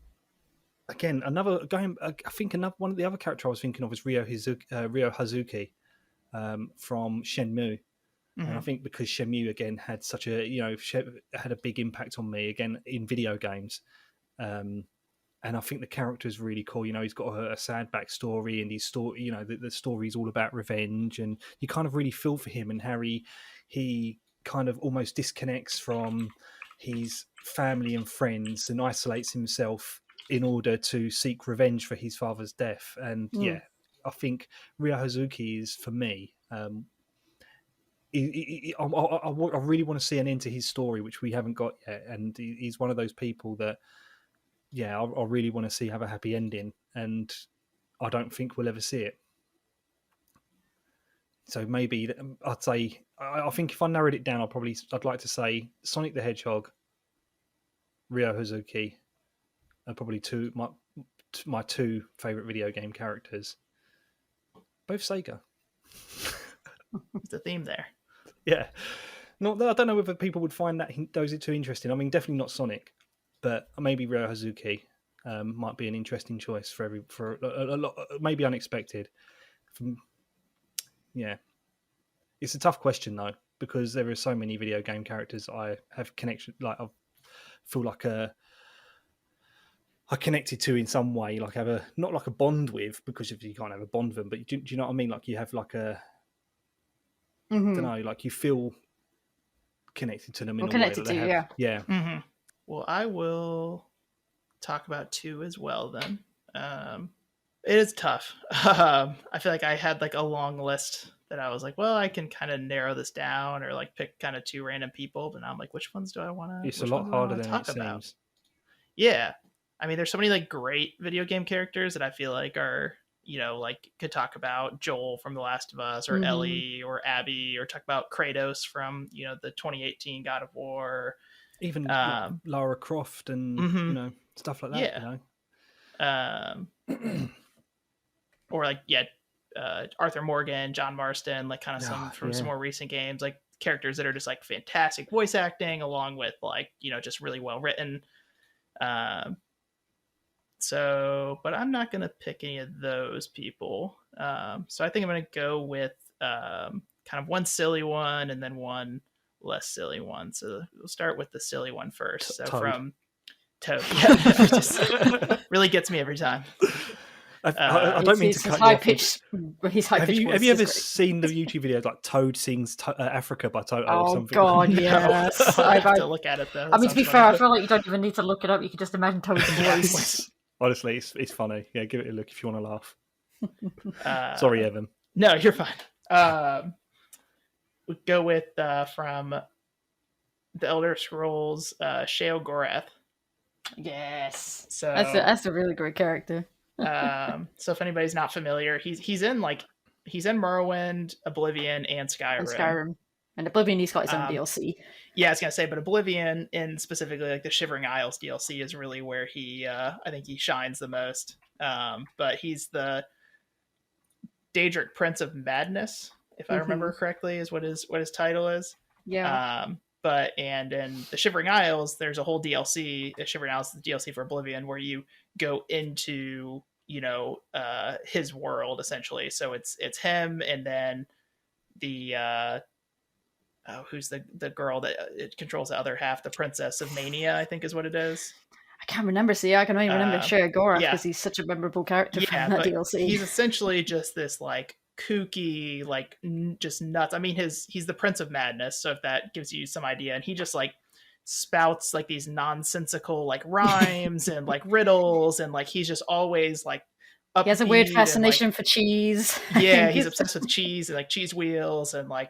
Again, one of the other characters I was thinking of was Ryo Hazuki from Shenmue. And I think because Shenmue again had such had a big impact on me again in video games. And I think the character is really cool. You know, he's got a sad backstory, and his story, you know, the story is all about revenge, and you kind of really feel for him and how he kind of almost disconnects from his family and friends and isolates himself in order to seek revenge for his father's death. And I think Ryo Hazuki is, for me, I really want to see an end to his story, which we haven't got yet. And he's one of those people that, I really want to see have a happy ending. And I don't think we'll ever see it. So maybe I'd say, I think if I narrowed it down, I'd like to say Sonic the Hedgehog, Ryo Hazuki, are probably my two favorite video game characters. Both Sega.
It's a theme there.
Yeah. I don't know whether people would find those are too interesting. I mean, definitely not Sonic, but maybe Ryo Hazuki might be an interesting choice for a lot, maybe unexpected. It's a tough question though, because there are so many video game characters I have connection, like I feel like I connected to in some way, like have not like a bond with, because if you can't have a bond with them, but do you know what I mean? Like you have like a, I don't know, like you feel connected to them in a way that they have. Yeah.
Mm-hmm. Well, I will talk about two as well then. It is tough. I feel like I had like a long list that I was like, well, I can kind of narrow this down or like pick kind of two random people, but now I'm like, which ones do I want to?
It's a lot harder than it seems.
Yeah. I mean, there's so many like great video game characters that I feel like are, you know, like could talk about Joel from The Last of Us or Ellie or Abby, or talk about Kratos from, you know, the 2018 God of War.
Even Lara Croft and, you know, stuff like that.
Yeah. You know? Or like, Arthur Morgan, John Marston, like kind of some more recent games, like characters that are just like fantastic voice acting along with like, you know, just really well written. So, but I'm not gonna pick any of those people. So I think I'm gonna go with kind of one silly one and then one less silly one. So we'll start with the silly one first. So
Toad.
from Toad, yeah, it just really gets me every time.
I don't mean to cut you
high
off.
pitch. His high
Have
pitch.
you ever seen the YouTube videos like Toad sings Africa by Toto or
Oh
something?
God, yes.
I have to look at it though.
I mean, to be fair, I feel like you don't even need to look it up. You can just imagine Toad's voice.
Honestly, it's funny. Yeah, give it a look if you want to laugh. Sorry, Evan.
No, you're fine. We'll go with from the Elder Scrolls, Sheogorath.
Yes.
So
that's a really great character.
So if anybody's not familiar, he's in Morrowind, Oblivion, and Skyrim.
And Oblivion, he's got his own DLC.
Yeah, I was gonna say, but Oblivion, and specifically like the Shivering Isles DLC, is really where he, I think he shines the most. But he's the Daedric Prince of Madness, if I remember correctly, is what his title is.
Yeah.
And in the Shivering Isles, there's a whole DLC. The Shivering Isles is the DLC for Oblivion, where you go into his world essentially. So it's him, and then the who's the girl that it controls the other half, the Princess of Mania, I think is what it is.
I can't remember. See, I can only remember Sheogorath because he's such a memorable character from that DLC.
He's essentially just this like kooky, like just nuts. I mean, he's the Prince of Madness, so if that gives you some idea, and he just like spouts like these nonsensical like rhymes and like riddles, and like he's just always like
he has a weird fascination for cheese.
Yeah, he's obsessed with cheese and like cheese wheels, and like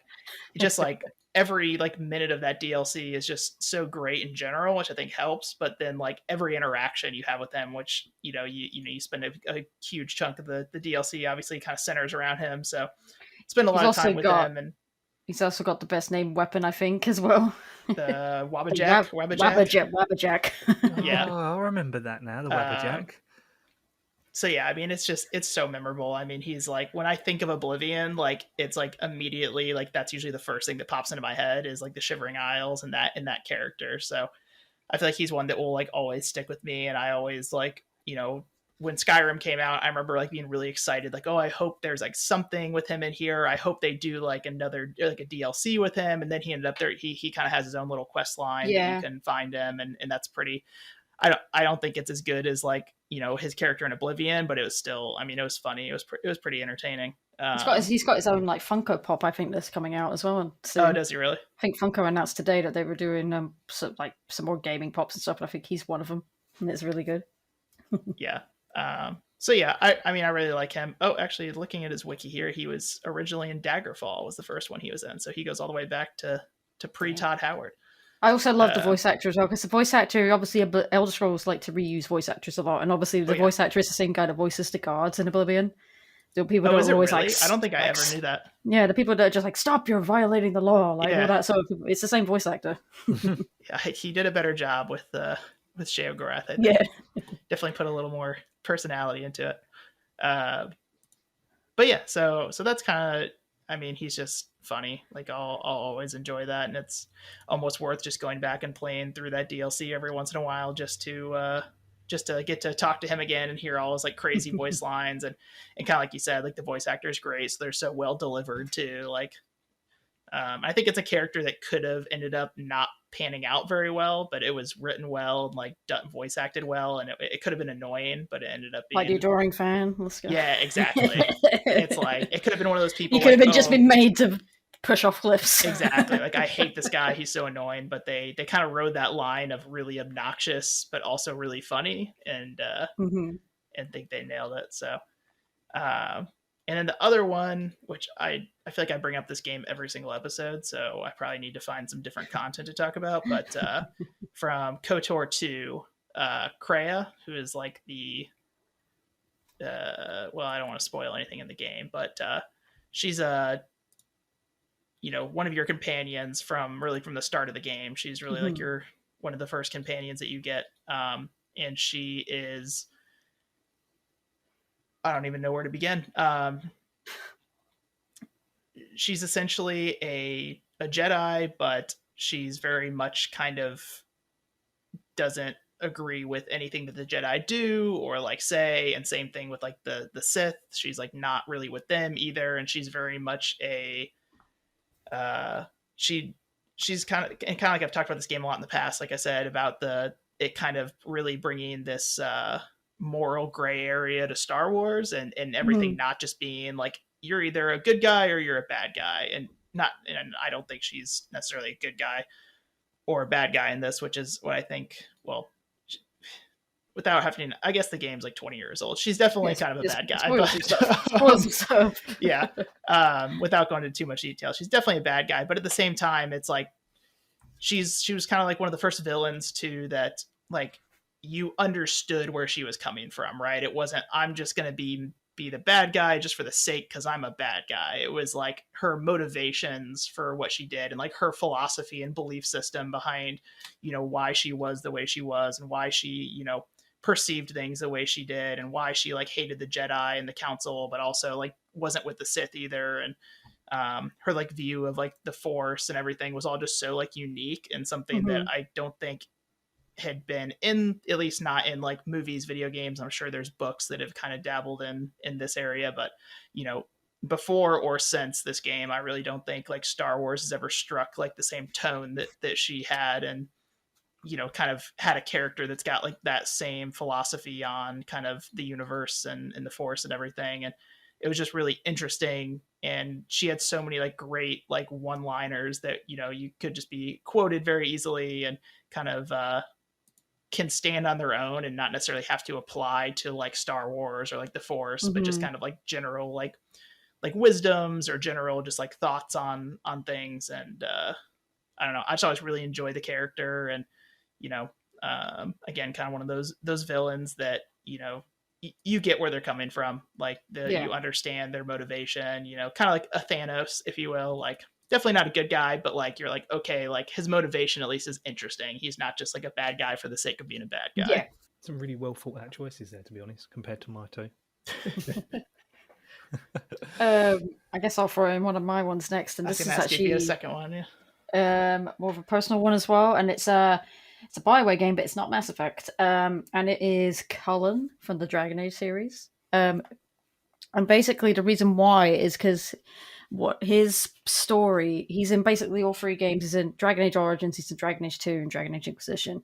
just like every like minute of that DLC is just so great in general, which I think helps. But then like every interaction you have with him, which you spend a huge chunk of the DLC obviously kind of centers around him. So spend a lot of time with him, and
he's also got the best named weapon, I think, as well.
The Wabbajack.
Wabbajack.
Yeah,
I remember that now. The Wabbajack.
So yeah, I mean, it's so memorable. I mean, he's like, when I think of Oblivion, like it's like immediately like that's usually the first thing that pops into my head is like the Shivering Isles and that character. So I feel like he's one that will like always stick with me. And I always like, when Skyrim came out, I remember like being really excited, like, oh, I hope there's like something with him in here. I hope they do like another like a DLC with him. And then he ended up there. He kind of has his own little quest line that you can find him, and that's pretty. I don't think it's as good as like his character in Oblivion, but it was still. I mean, it was funny. It was pretty entertaining.
He's got his own like Funko Pop. I think that's coming out as well.
Oh, does he really?
I think Funko announced today that they were doing some more gaming pops and stuff, and I think he's one of them, and it's really good.
Yeah. So yeah, I mean, I really like him. Oh, actually, looking at his wiki here, he was originally in Daggerfall, was the first one he was in. So he goes all the way back to pre Todd Howard.
I also love the voice actor as well, because the voice actor, obviously, Elder Scrolls like to reuse voice actors a lot, and obviously the voice actor is the same guy that voices the guards in Oblivion. So people don't always
really?
like.
I don't think I ever knew that.
Yeah, the people that are just like, stop! You're violating the law, all that sort of people. It's the same voice actor.
Yeah, he did a better job with Sheogorath. I think.
Yeah,
definitely put a little more personality into it. But yeah, so that's kind of. I mean, he's just funny. Like I'll always enjoy that, and it's almost worth just going back and playing through that DLC every once in a while just to get to talk to him again and hear all his like crazy voice lines, and kind of like you said, like the voice actor is great, so they're so well delivered too. Like, I think it's a character that could have ended up not panning out very well, but it was written well and like voice acted well, and it could have been annoying, but it ended up being
like the adoring fan. Let's go.
Yeah, exactly. It's like it could have been one of those people.
He could have just been made to push off cliffs.
Exactly. Like I hate this guy. He's so annoying. But they kind of rode that line of really obnoxious, but also really funny, and think they nailed it. So, and then the other one, which I feel like I bring up this game every single episode, so I probably need to find some different content to talk about. But from KOTOR 2, Kreia, who is like the well, I don't want to spoil anything in the game, but she's one of your companions from the start of the game. She's really like one of the first companions that you get, and she is. I don't even know where to begin. She's essentially a Jedi, but she's very much kind of doesn't agree with anything that the Jedi do or like say, and same thing with like the Sith. She's like not really with them either, and she's very much a she's kind of like I've talked about this game a lot in the past, like I said, about it kind of really bringing this moral gray area to Star Wars, and everything not just being like you're either a good guy or you're a bad guy, and I don't think she's necessarily a good guy or a bad guy in this, which is what I think. Well, without having, I guess the game's like 20 years old. She's definitely kind of a bad guy. Yeah. Without going into too much detail, she's definitely a bad guy. But at the same time, it's like she was kind of like one of the first villains too that like you understood where she was coming from, right? It wasn't I'm just gonna be the bad guy just for the sake because I'm a bad guy. It was like her motivations for what she did and like her philosophy and belief system behind, why she was the way she was and why she, perceived things the way she did and why she like hated the Jedi and the Council, but also like wasn't with the Sith either. And her like view of like the Force and everything was all just so like unique and something that I don't think had been in, at least not in like movies, video games. I'm sure there's books that have kind of dabbled in this area, but before or since this game, I really don't think like Star Wars has ever struck like the same tone that she had, and kind of had a character that's got like that same philosophy on kind of the universe and the Force and everything. And it was just really interesting. And she had so many like great like one-liners that, you could just be quoted very easily and kind of can stand on their own and not necessarily have to apply to like Star Wars or like the Force, but just kind of like general like wisdoms or general just like thoughts on things. And I don't know, I just always really enjoy the character, and again, kind of one of those villains that you get where they're coming from, like you understand their motivation, kind of like a Thanos, if you will, like definitely not a good guy, but like you're like, okay, like his motivation at least is interesting. He's not just like a bad guy for the sake of being a bad guy.
Yeah,
some really well thought out choices there, to be honest, compared to my two.
I guess I'll throw in one of my ones next, and this is actually
a second one.
More of a personal one as well, and it's a BioWare game, but it's not Mass Effect, and it is Cullen from the Dragon Age series. And basically the reason why is because what his story, he's in basically all three games. He's in Dragon Age Origins, he's in Dragon Age 2, and Dragon Age Inquisition,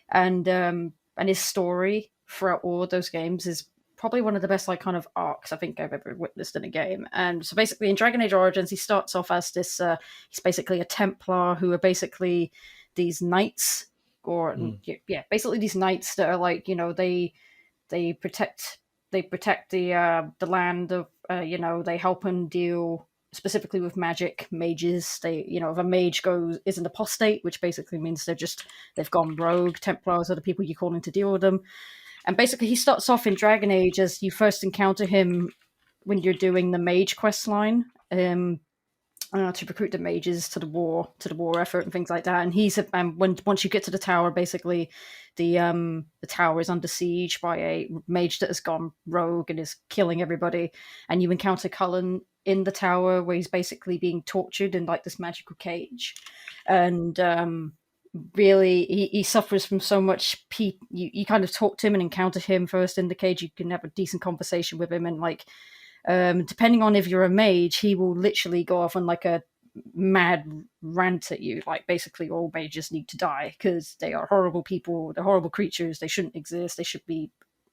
and his story throughout all of those games is probably one of the best like kind of arcs I think I've ever witnessed in a game. And so basically in Dragon Age Origins, he starts off as this he's basically a Templar who are basically these knights, or basically these knights that are like, they protect the land of they help him deal specifically with mages. They, if a mage is an apostate, which basically means they've gone rogue. Templars are the people you call in to deal with them. And basically he starts off in Dragon Age as you first encounter him when you're doing the mage quest line, to recruit the mages to the war effort and things like that. And once you get to the tower, basically the tower is under siege by a mage that has gone rogue and is killing everybody. And you encounter Cullen in the tower where he's basically being tortured in like this magical cage. And really he suffers from so much you kind of talk to him and encounter him first in the cage. You can have a decent conversation with him, and like depending on if you're a mage, he will literally go off on like a mad rant at you, like basically all mages need to die because they are horrible people, they're horrible creatures, they shouldn't exist, there should be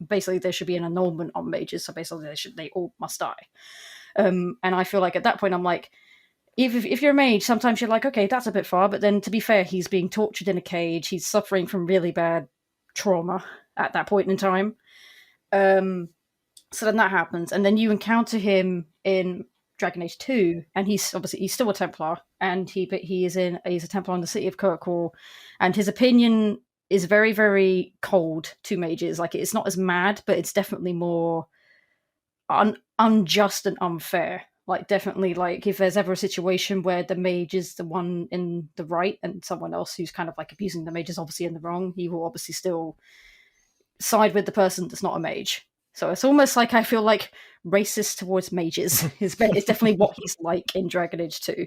an annulment on mages, so basically they all must die. And I feel like at that point I'm like, if you're a mage, sometimes you're like, okay, that's a bit far, but then to be fair, he's being tortured in a cage, he's suffering from really bad trauma at that point in time. So then that happens, and then you encounter him in Dragon Age 2, and he's still a Templar, and he's a Templar in the city of Kirkwall, and his opinion is very, very cold to mages. Like, it's not as mad, but it's definitely more unjust and unfair. Like, definitely, like, if there's ever a situation where the mage is the one in the right and someone else who's kind of like abusing the mage is obviously in the wrong, he will obviously still side with the person that's not a mage. So it's almost like I feel like racist towards mages is definitely what he's like in Dragon Age 2.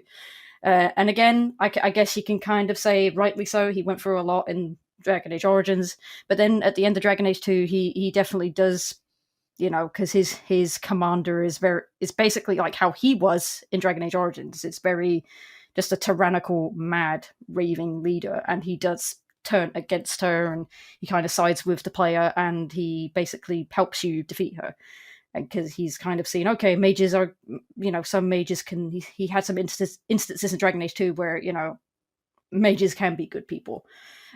And again, I guess you can kind of say, rightly so, he went through a lot in Dragon Age Origins. But then at the end of Dragon Age 2, he definitely does, because his commander is basically like how he was in Dragon Age Origins. It's very just a tyrannical, mad, raving leader, and he does turn against her, and he kind of sides with the player, and he basically helps you defeat her. And because he's kind of seen, okay, mages are, some mages can. He had some instances in Dragon Age 2 where mages can be good people,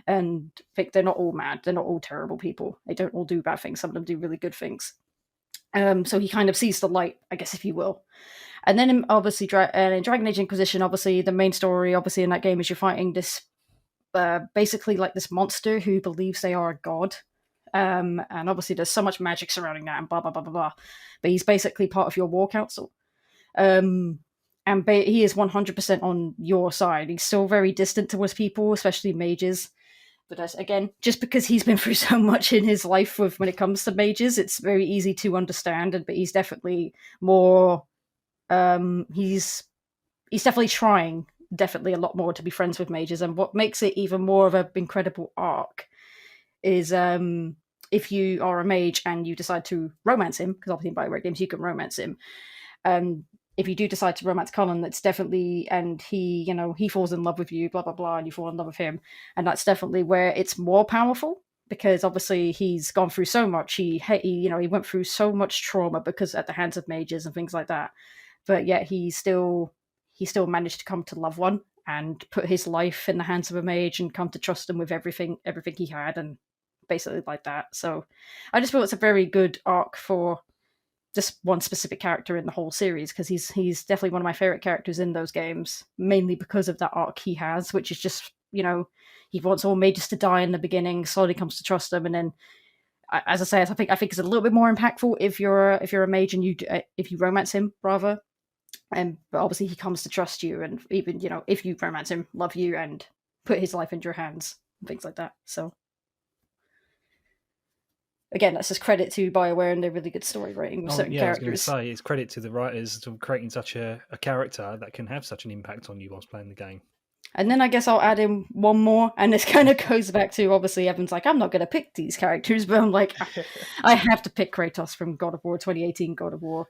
and I think they're not all mad. They're not all terrible people. They don't all do bad things. Some of them do really good things. So he kind of sees the light, I guess, if you will. And then obviously in Dragon Age Inquisition, obviously the main story, obviously in that game, is you're fighting this, basically like this monster who believes they are a god. And obviously there's so much magic surrounding that and blah, blah, blah, blah, blah. But he's basically part of your war council. And he is 100% on your side. He's still very distant towards people, especially mages. But again, just because he's been through so much in his life when it comes to mages, it's very easy to understand. But he's definitely more... he's definitely trying, definitely a lot more to be friends with mages. And what makes it even more of an incredible arc is if you are a mage and you decide to romance him, because obviously in Bioware games you can romance him. If you do decide to romance Colin, it's definitely, and he falls in love with you, blah, blah, blah, and you fall in love with him. And that's definitely where it's more powerful, because obviously he's gone through so much. He went through so much trauma because at the hands of mages and things like that. But yet he still managed to come to love one and put his life in the hands of a mage and come to trust him with everything he had, and basically like that. So I just feel it's a very good arc for just one specific character in the whole series, because he's definitely one of my favorite characters in those games, mainly because of that arc he has, which is just, he wants all mages to die in the beginning, slowly comes to trust them, and then, as I say, I think it's a little bit more impactful if you're a mage and if you romance him rather. But obviously he comes to trust you, and even if you romance him, love you, and put his life into your hands and things like that. So again, that's just credit to BioWare and their really good story writing with certain characters.
I was going to say, it's credit to the writers for creating such a character that can have such an impact on you whilst playing the game.
And then I guess I'll add in one more, and this kind of goes back to, obviously, Evan's like, I'm not going to pick these characters, but I'm like, I have to pick Kratos from God of War 2018 God of War.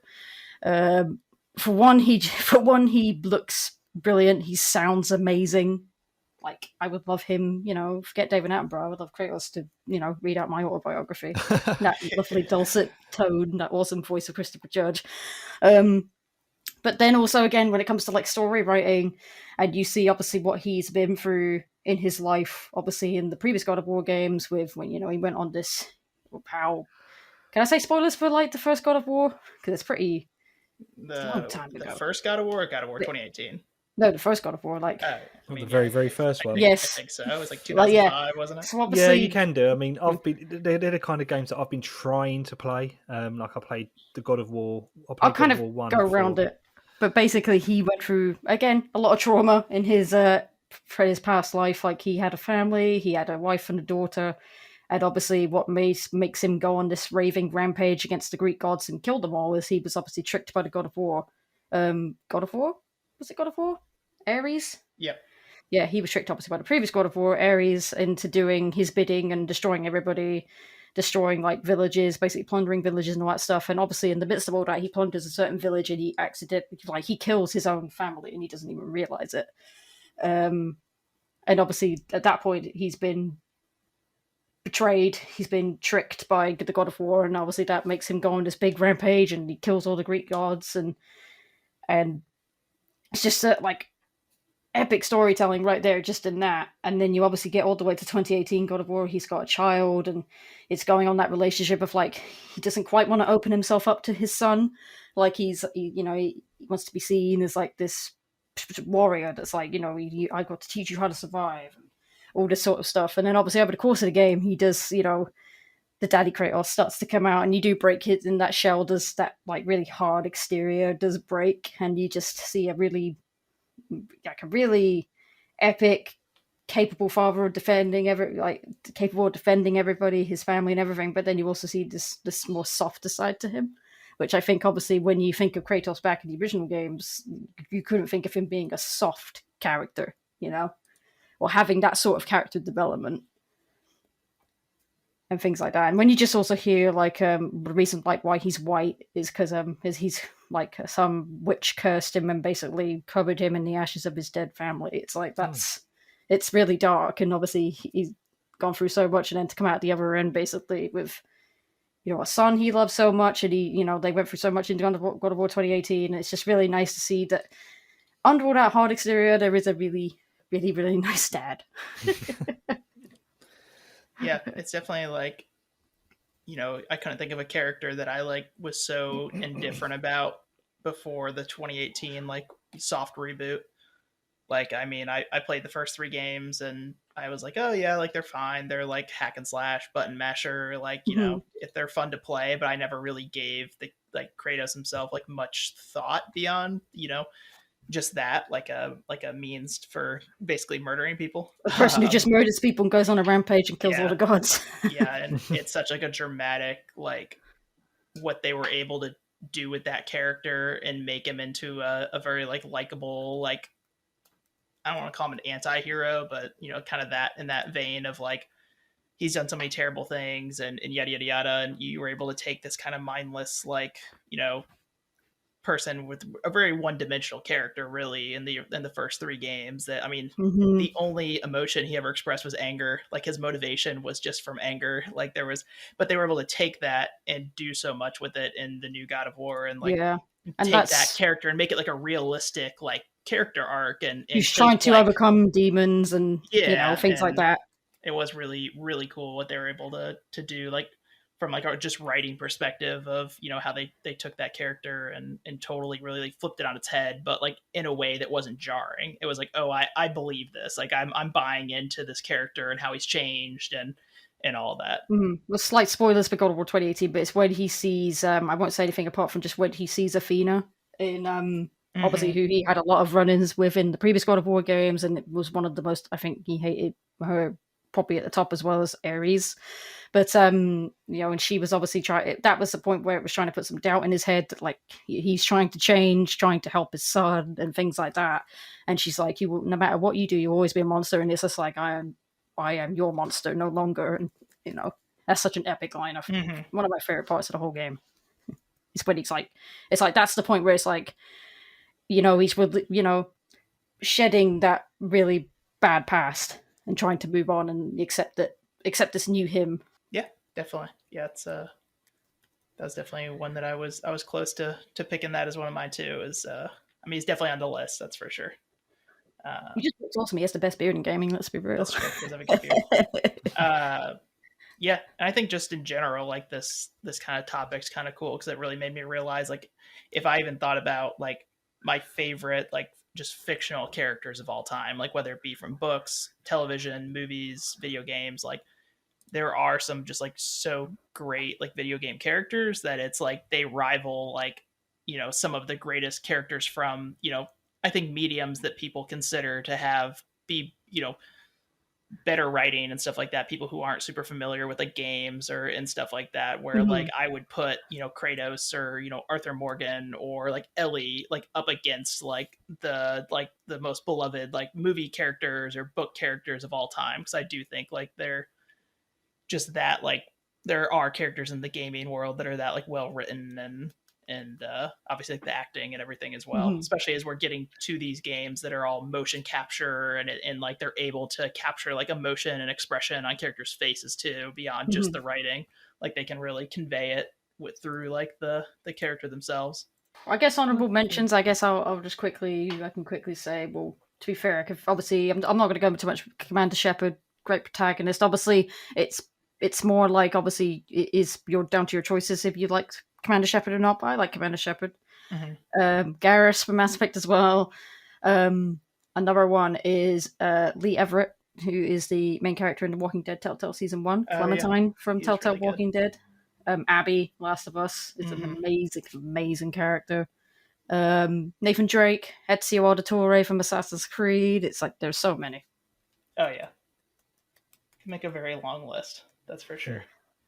For one, he looks brilliant. He sounds amazing. Like, I would love him, forget David Attenborough. I would love Kratos to, read out my autobiography. That lovely dulcet tone, that awesome voice of Christopher Judge. But then also, again, when it comes to like story writing, and you see obviously what he's been through in his life, obviously in the previous God of War games, with when he went on this, can I say spoilers for like the first God of War? Because it's pretty long time ago.
The first God of War or God of War 2018?
No, the first God of War, like
the very, very first one.
Yes,
I think so. It was like 2005, wasn't it?
So obviously,
yeah, you can do. I mean, they're the kind of games that I've been trying to play. Like I played the God of War. I'll kind of go
around it, but basically, he went through again a lot of trauma in his past life. Like he had a family, he had a wife and a daughter, and obviously, what makes him go on this raving rampage against the Greek gods and kill them all is he was obviously tricked by the God of War. God of War? Was it God of War? Ares?
Yep.
Yeah, he was tricked obviously by the previous God of War, Ares, into doing his bidding and destroying everybody, destroying like villages, basically plundering villages and all that stuff. And obviously in the midst of all that, he plunders a certain village and he kills his own family and he doesn't even realize it. And obviously at that point he's been betrayed, he's been tricked by the God of War, and obviously that makes him go on this big rampage and he kills all the Greek gods, and it's just like epic storytelling right there just in that. And then you obviously get all the way to 2018 God of War, he's got a child, and it's going on that relationship of like he doesn't quite want to open himself up to his son, like he wants to be seen as like this warrior that's like, I got to teach you how to survive, and all this sort of stuff. And then obviously over the course of the game he does, the daddy Kratos starts to come out, and you do break it, and that shell does that like really hard exterior does break, and you just see a really epic, capable father of capable of defending everybody, his family and everything. But then you also see this more softer side to him, which I think obviously when you think of Kratos back in the original games, you couldn't think of him being a soft character, or having that sort of character development. and things like that. And when you just also hear like the reason like why he's white is because he's like some witch cursed him and basically covered him in the ashes of his dead family. It's like it's really dark, and obviously he's gone through so much, and then to come out the other end basically with a son he loves so much, and they went through so much in God of War 2018. It's just really nice to see that under all that hard exterior there is a really, really, really nice dad.
Yeah, it's definitely like, I couldn't think of a character that I like was so indifferent about before the 2018 like soft reboot. Like, I mean, I played the first 3 games and I was like, oh yeah, like they're fine. They're like hack and slash, button masher, like, if they're fun to play, but I never really gave the like Kratos himself like much thought beyond, just that, like a means for basically murdering people.
A person who just murders people and goes on a rampage and kills all the gods.
Yeah, and it's such like a dramatic, like what they were able to do with that character and make him into a very like likable, like I don't want to call him an anti-hero, but kind of that in that vein of like he's done so many terrible things and yada yada yada, and you were able to take this kind of mindless like person with a very one-dimensional character really in the first 3 games that, I mean, the only emotion he ever expressed was anger. Like his motivation was just from anger. Like but they were able to take that and do so much with it in the new God of War and like take that character and make it like a realistic like character arc, and
he's trying to overcome demons and things like that.
It was really, really cool what they were able to do, like from like our just writing perspective of how they took that character and totally really like flipped it on its head, but like in a way that wasn't jarring. It was like, oh, I believe this, like I'm buying into this character and how he's changed and all that.
Well, slight spoilers for God of War 2018, but it's when he sees I won't say anything apart from just when he sees Athena in obviously who he had a lot of run-ins with in the previous God of War games, and it was one of the most, I think he hated her probably at the top as well as Ares. But and she was obviously that was the point where it was trying to put some doubt in his head that like he's trying to change, trying to help his son and things like that. And she's like, no matter what you do, you'll always be a monster. And it's just like, I am your monster no longer. And that's such an epic line. One of my favorite parts of the whole game is when it's like that's the point where it's like, he's shedding that really bad past and trying to move on and accept this new him.
Yeah, definitely. Yeah, it's that was definitely one that I was close to picking that as one of mine too. Is I mean, he's definitely on the list, that's for sure.
You just told me he has the best beard in gaming. Let's be real.
That's true. He does have a good beard. Yeah, and I think just in general, like this kind of topic's kind of cool because it really made me realize, like, if I even thought about like my favorite like just fictional characters of all time, like whether it be from books, television, movies, video games, like there are some just like so great like video game characters that it's like they rival like some of the greatest characters from I think mediums that people consider to be better writing and stuff like that, people who aren't super familiar with like games and stuff like that, where like I would put Kratos or Arthur Morgan or like Ellie like up against like the most beloved like movie characters or book characters of all time, because I do think like they're just that, like there are characters in the gaming world that are that like well written and obviously like the acting and everything as well, especially as we're getting to these games that are all motion capture and like they're able to capture like emotion and expression on characters' faces too, beyond just the writing. Like they can really convey it through like the character themselves.
I guess honorable mentions, I guess I can quickly say, well, to be fair, obviously I'm not going to go into too much. Commander Shepard, great protagonist. Obviously it's more like, obviously it is down to your choices if you like Commander Shepard or not, but I like Commander Shepard. Garrus from Mass Effect as well. Another one is Lee Everett, who is the main character in The Walking Dead Telltale Season 1. Clementine from Telltale really Walking Dead. Abby, Last of Us, is an amazing character. Nathan Drake, Ezio Auditore from Assassin's Creed. It's like there's so many.
Oh yeah, can make a very long list, that's for sure.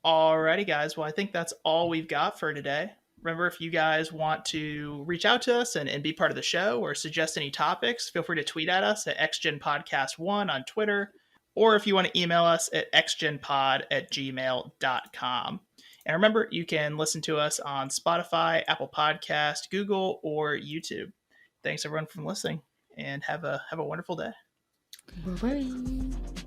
Alrighty, guys. Well, I think that's all we've got for today. Remember, if you guys want to reach out to us and be part of the show or suggest any topics, feel free to tweet at us at XGenPodcast1 on Twitter, or if you want to email us at xgenpod@gmail.com. And remember, you can listen to us on Spotify, Apple Podcast, Google, or YouTube. Thanks everyone for listening, and have a wonderful day.
Bye-bye.